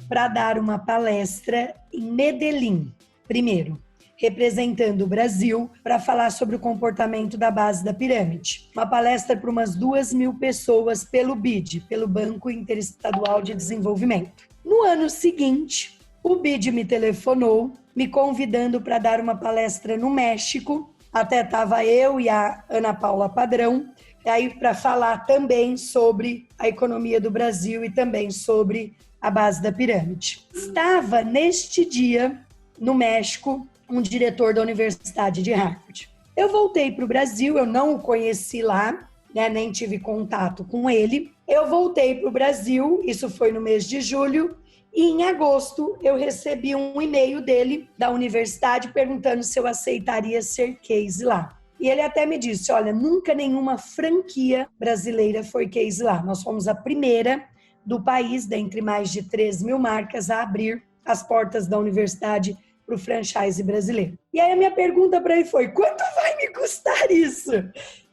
para dar uma palestra em Medellín, primeiro, representando o Brasil, para falar sobre o comportamento da base da pirâmide. Uma palestra para umas 2.000 pessoas pelo BID, pelo Banco Interestadual de Desenvolvimento. No ano seguinte, o BID me telefonou, me convidando para dar uma palestra no México. Até estava eu e a Ana Paula Padrão, aí para falar também sobre a economia do Brasil e também sobre a base da pirâmide. Estava neste dia, no México, um diretor da Universidade de Harvard. Eu voltei para o Brasil, eu não o conheci lá, né, nem tive contato com ele. Eu voltei para o Brasil, isso foi no mês de julho, e em agosto eu recebi um e-mail dele da universidade perguntando se eu aceitaria ser case lá. E ele até me disse, olha, nunca nenhuma franquia brasileira foi case lá. Nós fomos a primeira do país, dentre mais de 3.000 marcas, a abrir as portas da universidade para o franchise brasileiro. E aí a minha pergunta para ele foi, quanto vai me custar isso?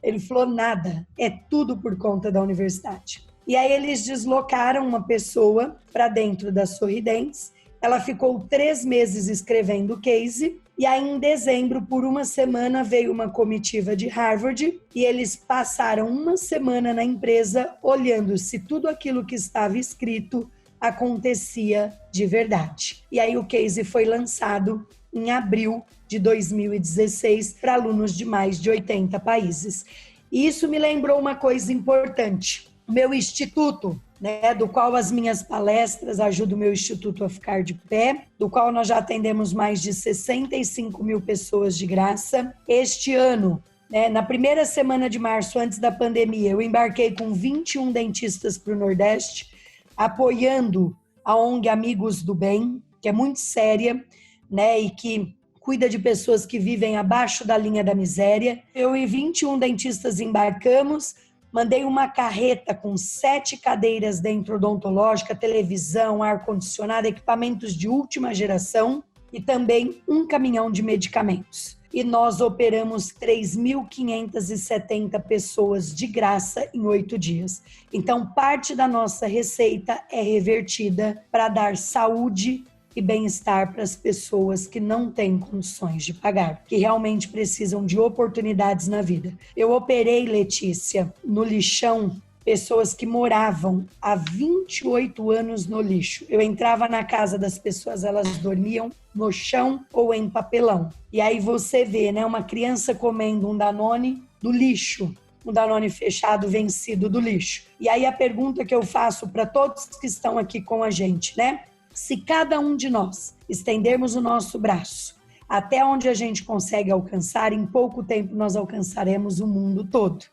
Ele falou, nada, é tudo por conta da universidade. E aí eles deslocaram uma pessoa para dentro da Sorridentes. Ela ficou 3 meses escrevendo o case. E aí em dezembro, por uma semana, veio uma comitiva de Harvard. E eles passaram uma semana na empresa olhando se tudo aquilo que estava escrito acontecia de verdade. E aí o case foi lançado em abril de 2016 para alunos de mais de 80 países. E isso me lembrou uma coisa importante. O meu instituto, né, do qual as minhas palestras ajudam o meu instituto a ficar de pé, do qual nós já atendemos mais de 65.000 pessoas de graça. Este ano, né, na primeira semana de março, antes da pandemia, eu embarquei com 21 dentistas para o Nordeste, apoiando a ONG Amigos do Bem, que é muito séria, né, e que cuida de pessoas que vivem abaixo da linha da miséria. Eu e 21 dentistas embarcamos, mandei uma carreta com 7 cadeiras dentro odontológica, televisão, ar-condicionado, equipamentos de última geração e também um caminhão de medicamentos. E nós operamos 3.570 pessoas de graça em 8 dias. Então, parte da nossa receita é revertida para dar saúde e bem-estar para as pessoas que não têm condições de pagar, que realmente precisam de oportunidades na vida. Eu operei, Letícia, no lixão, pessoas que moravam há 28 anos no lixo. Eu entrava na casa das pessoas, elas dormiam no chão ou em papelão. E aí você vê, né, uma criança comendo um Danone do lixo, um Danone fechado, vencido do lixo. E aí a pergunta que eu faço para todos que estão aqui com a gente, né? Se cada um de nós estendermos o nosso braço até onde a gente consegue alcançar, em pouco tempo nós alcançaremos o mundo todo.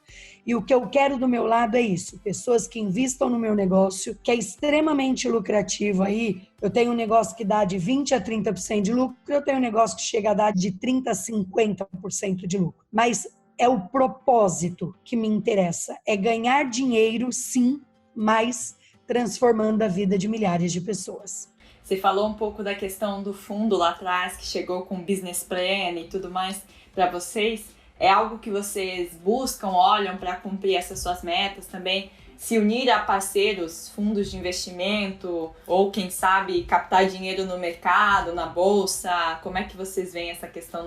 E o que eu quero do meu lado é isso, pessoas que investam no meu negócio, que é extremamente lucrativo aí. Eu tenho um negócio que dá de 20% a 30% de lucro, eu tenho um negócio que chega a dar de 30% a 50% de lucro. Mas é o propósito que me interessa, é ganhar dinheiro, sim, mas transformando a vida de milhares de pessoas. Você falou um pouco da questão do fundo lá atrás, que chegou com business plan e tudo mais para vocês. É algo que vocês buscam, olham para cumprir essas suas metas também? Se unir a parceiros, fundos de investimento, ou quem sabe captar dinheiro no mercado, na bolsa? Como é que vocês veem essa questão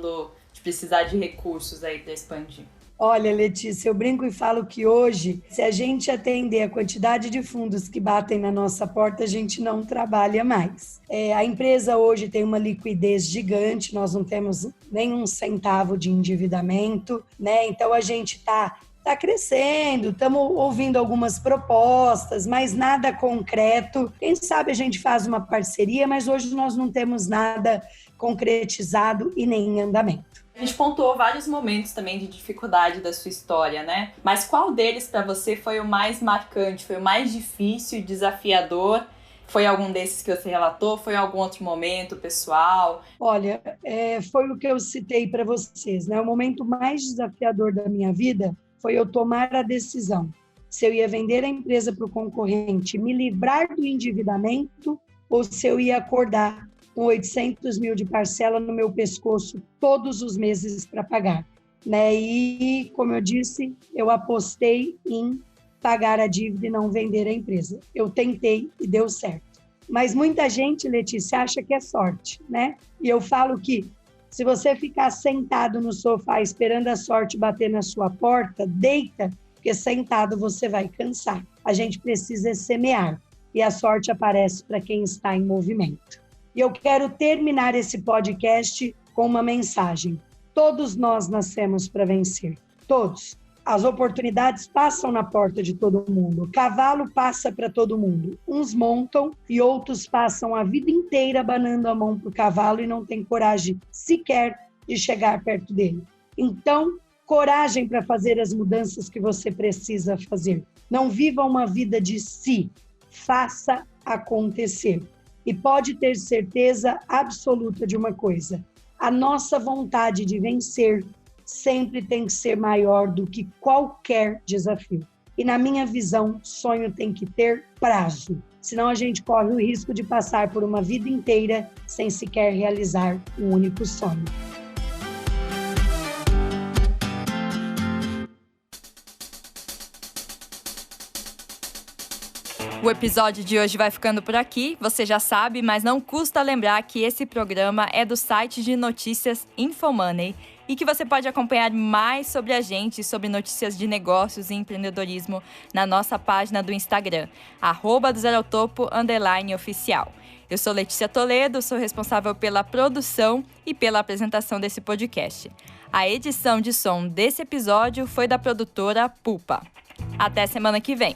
de precisar de recursos aí para expandir? Olha, Letícia, eu brinco e falo que hoje, se a gente atender a quantidade de fundos que batem na nossa porta, a gente não trabalha mais. A empresa hoje tem uma liquidez gigante, nós não temos nem um centavo de endividamento, né? Então a gente está está crescendo, estamos ouvindo algumas propostas, mas nada concreto. Quem sabe a gente faz uma parceria, mas hoje nós não temos nada concretizado e nem em andamento. A gente pontuou vários momentos também de dificuldade da sua história, né? Mas qual deles para você foi o mais marcante, foi o mais difícil e desafiador? Foi algum desses que você relatou? Foi algum outro momento pessoal? Olha, foi o que eu citei para vocês, né? O momento mais desafiador da minha vida foi eu tomar a decisão se eu ia vender a empresa para o concorrente, me livrar do endividamento, ou se eu ia acordar com 800 mil de parcela no meu pescoço todos os meses para pagar, né? E, como eu disse, eu apostei em pagar a dívida e não vender a empresa. Eu tentei e deu certo. Mas muita gente, Letícia, acha que é sorte, né? E eu falo que se você ficar sentado no sofá esperando a sorte bater na sua porta, deita, porque sentado você vai cansar. A gente precisa semear e a sorte aparece para quem está em movimento. E eu quero terminar esse podcast com uma mensagem. Todos nós nascemos para vencer, todos. As oportunidades passam na porta de todo mundo. O cavalo passa para todo mundo. Uns montam e outros passam a vida inteira abanando a mão para o cavalo e não tem coragem sequer de chegar perto dele. Então, coragem para fazer as mudanças que você precisa fazer. Não viva uma vida de si. Faça acontecer. E pode ter certeza absoluta de uma coisa. A nossa vontade de vencer sempre tem que ser maior do que qualquer desafio. E na minha visão, sonho tem que ter prazo. Senão a gente corre o risco de passar por uma vida inteira sem sequer realizar um único sonho. O episódio de hoje vai ficando por aqui, você já sabe, mas não custa lembrar que esse programa é do site de notícias Infomoney e que você pode acompanhar mais sobre a gente, sobre notícias de negócios e empreendedorismo na nossa página do Instagram, @dozerotopo_oficial. Eu sou Letícia Toledo, sou responsável pela produção e pela apresentação desse podcast. A edição de som desse episódio foi da produtora Pupa. Até semana que vem!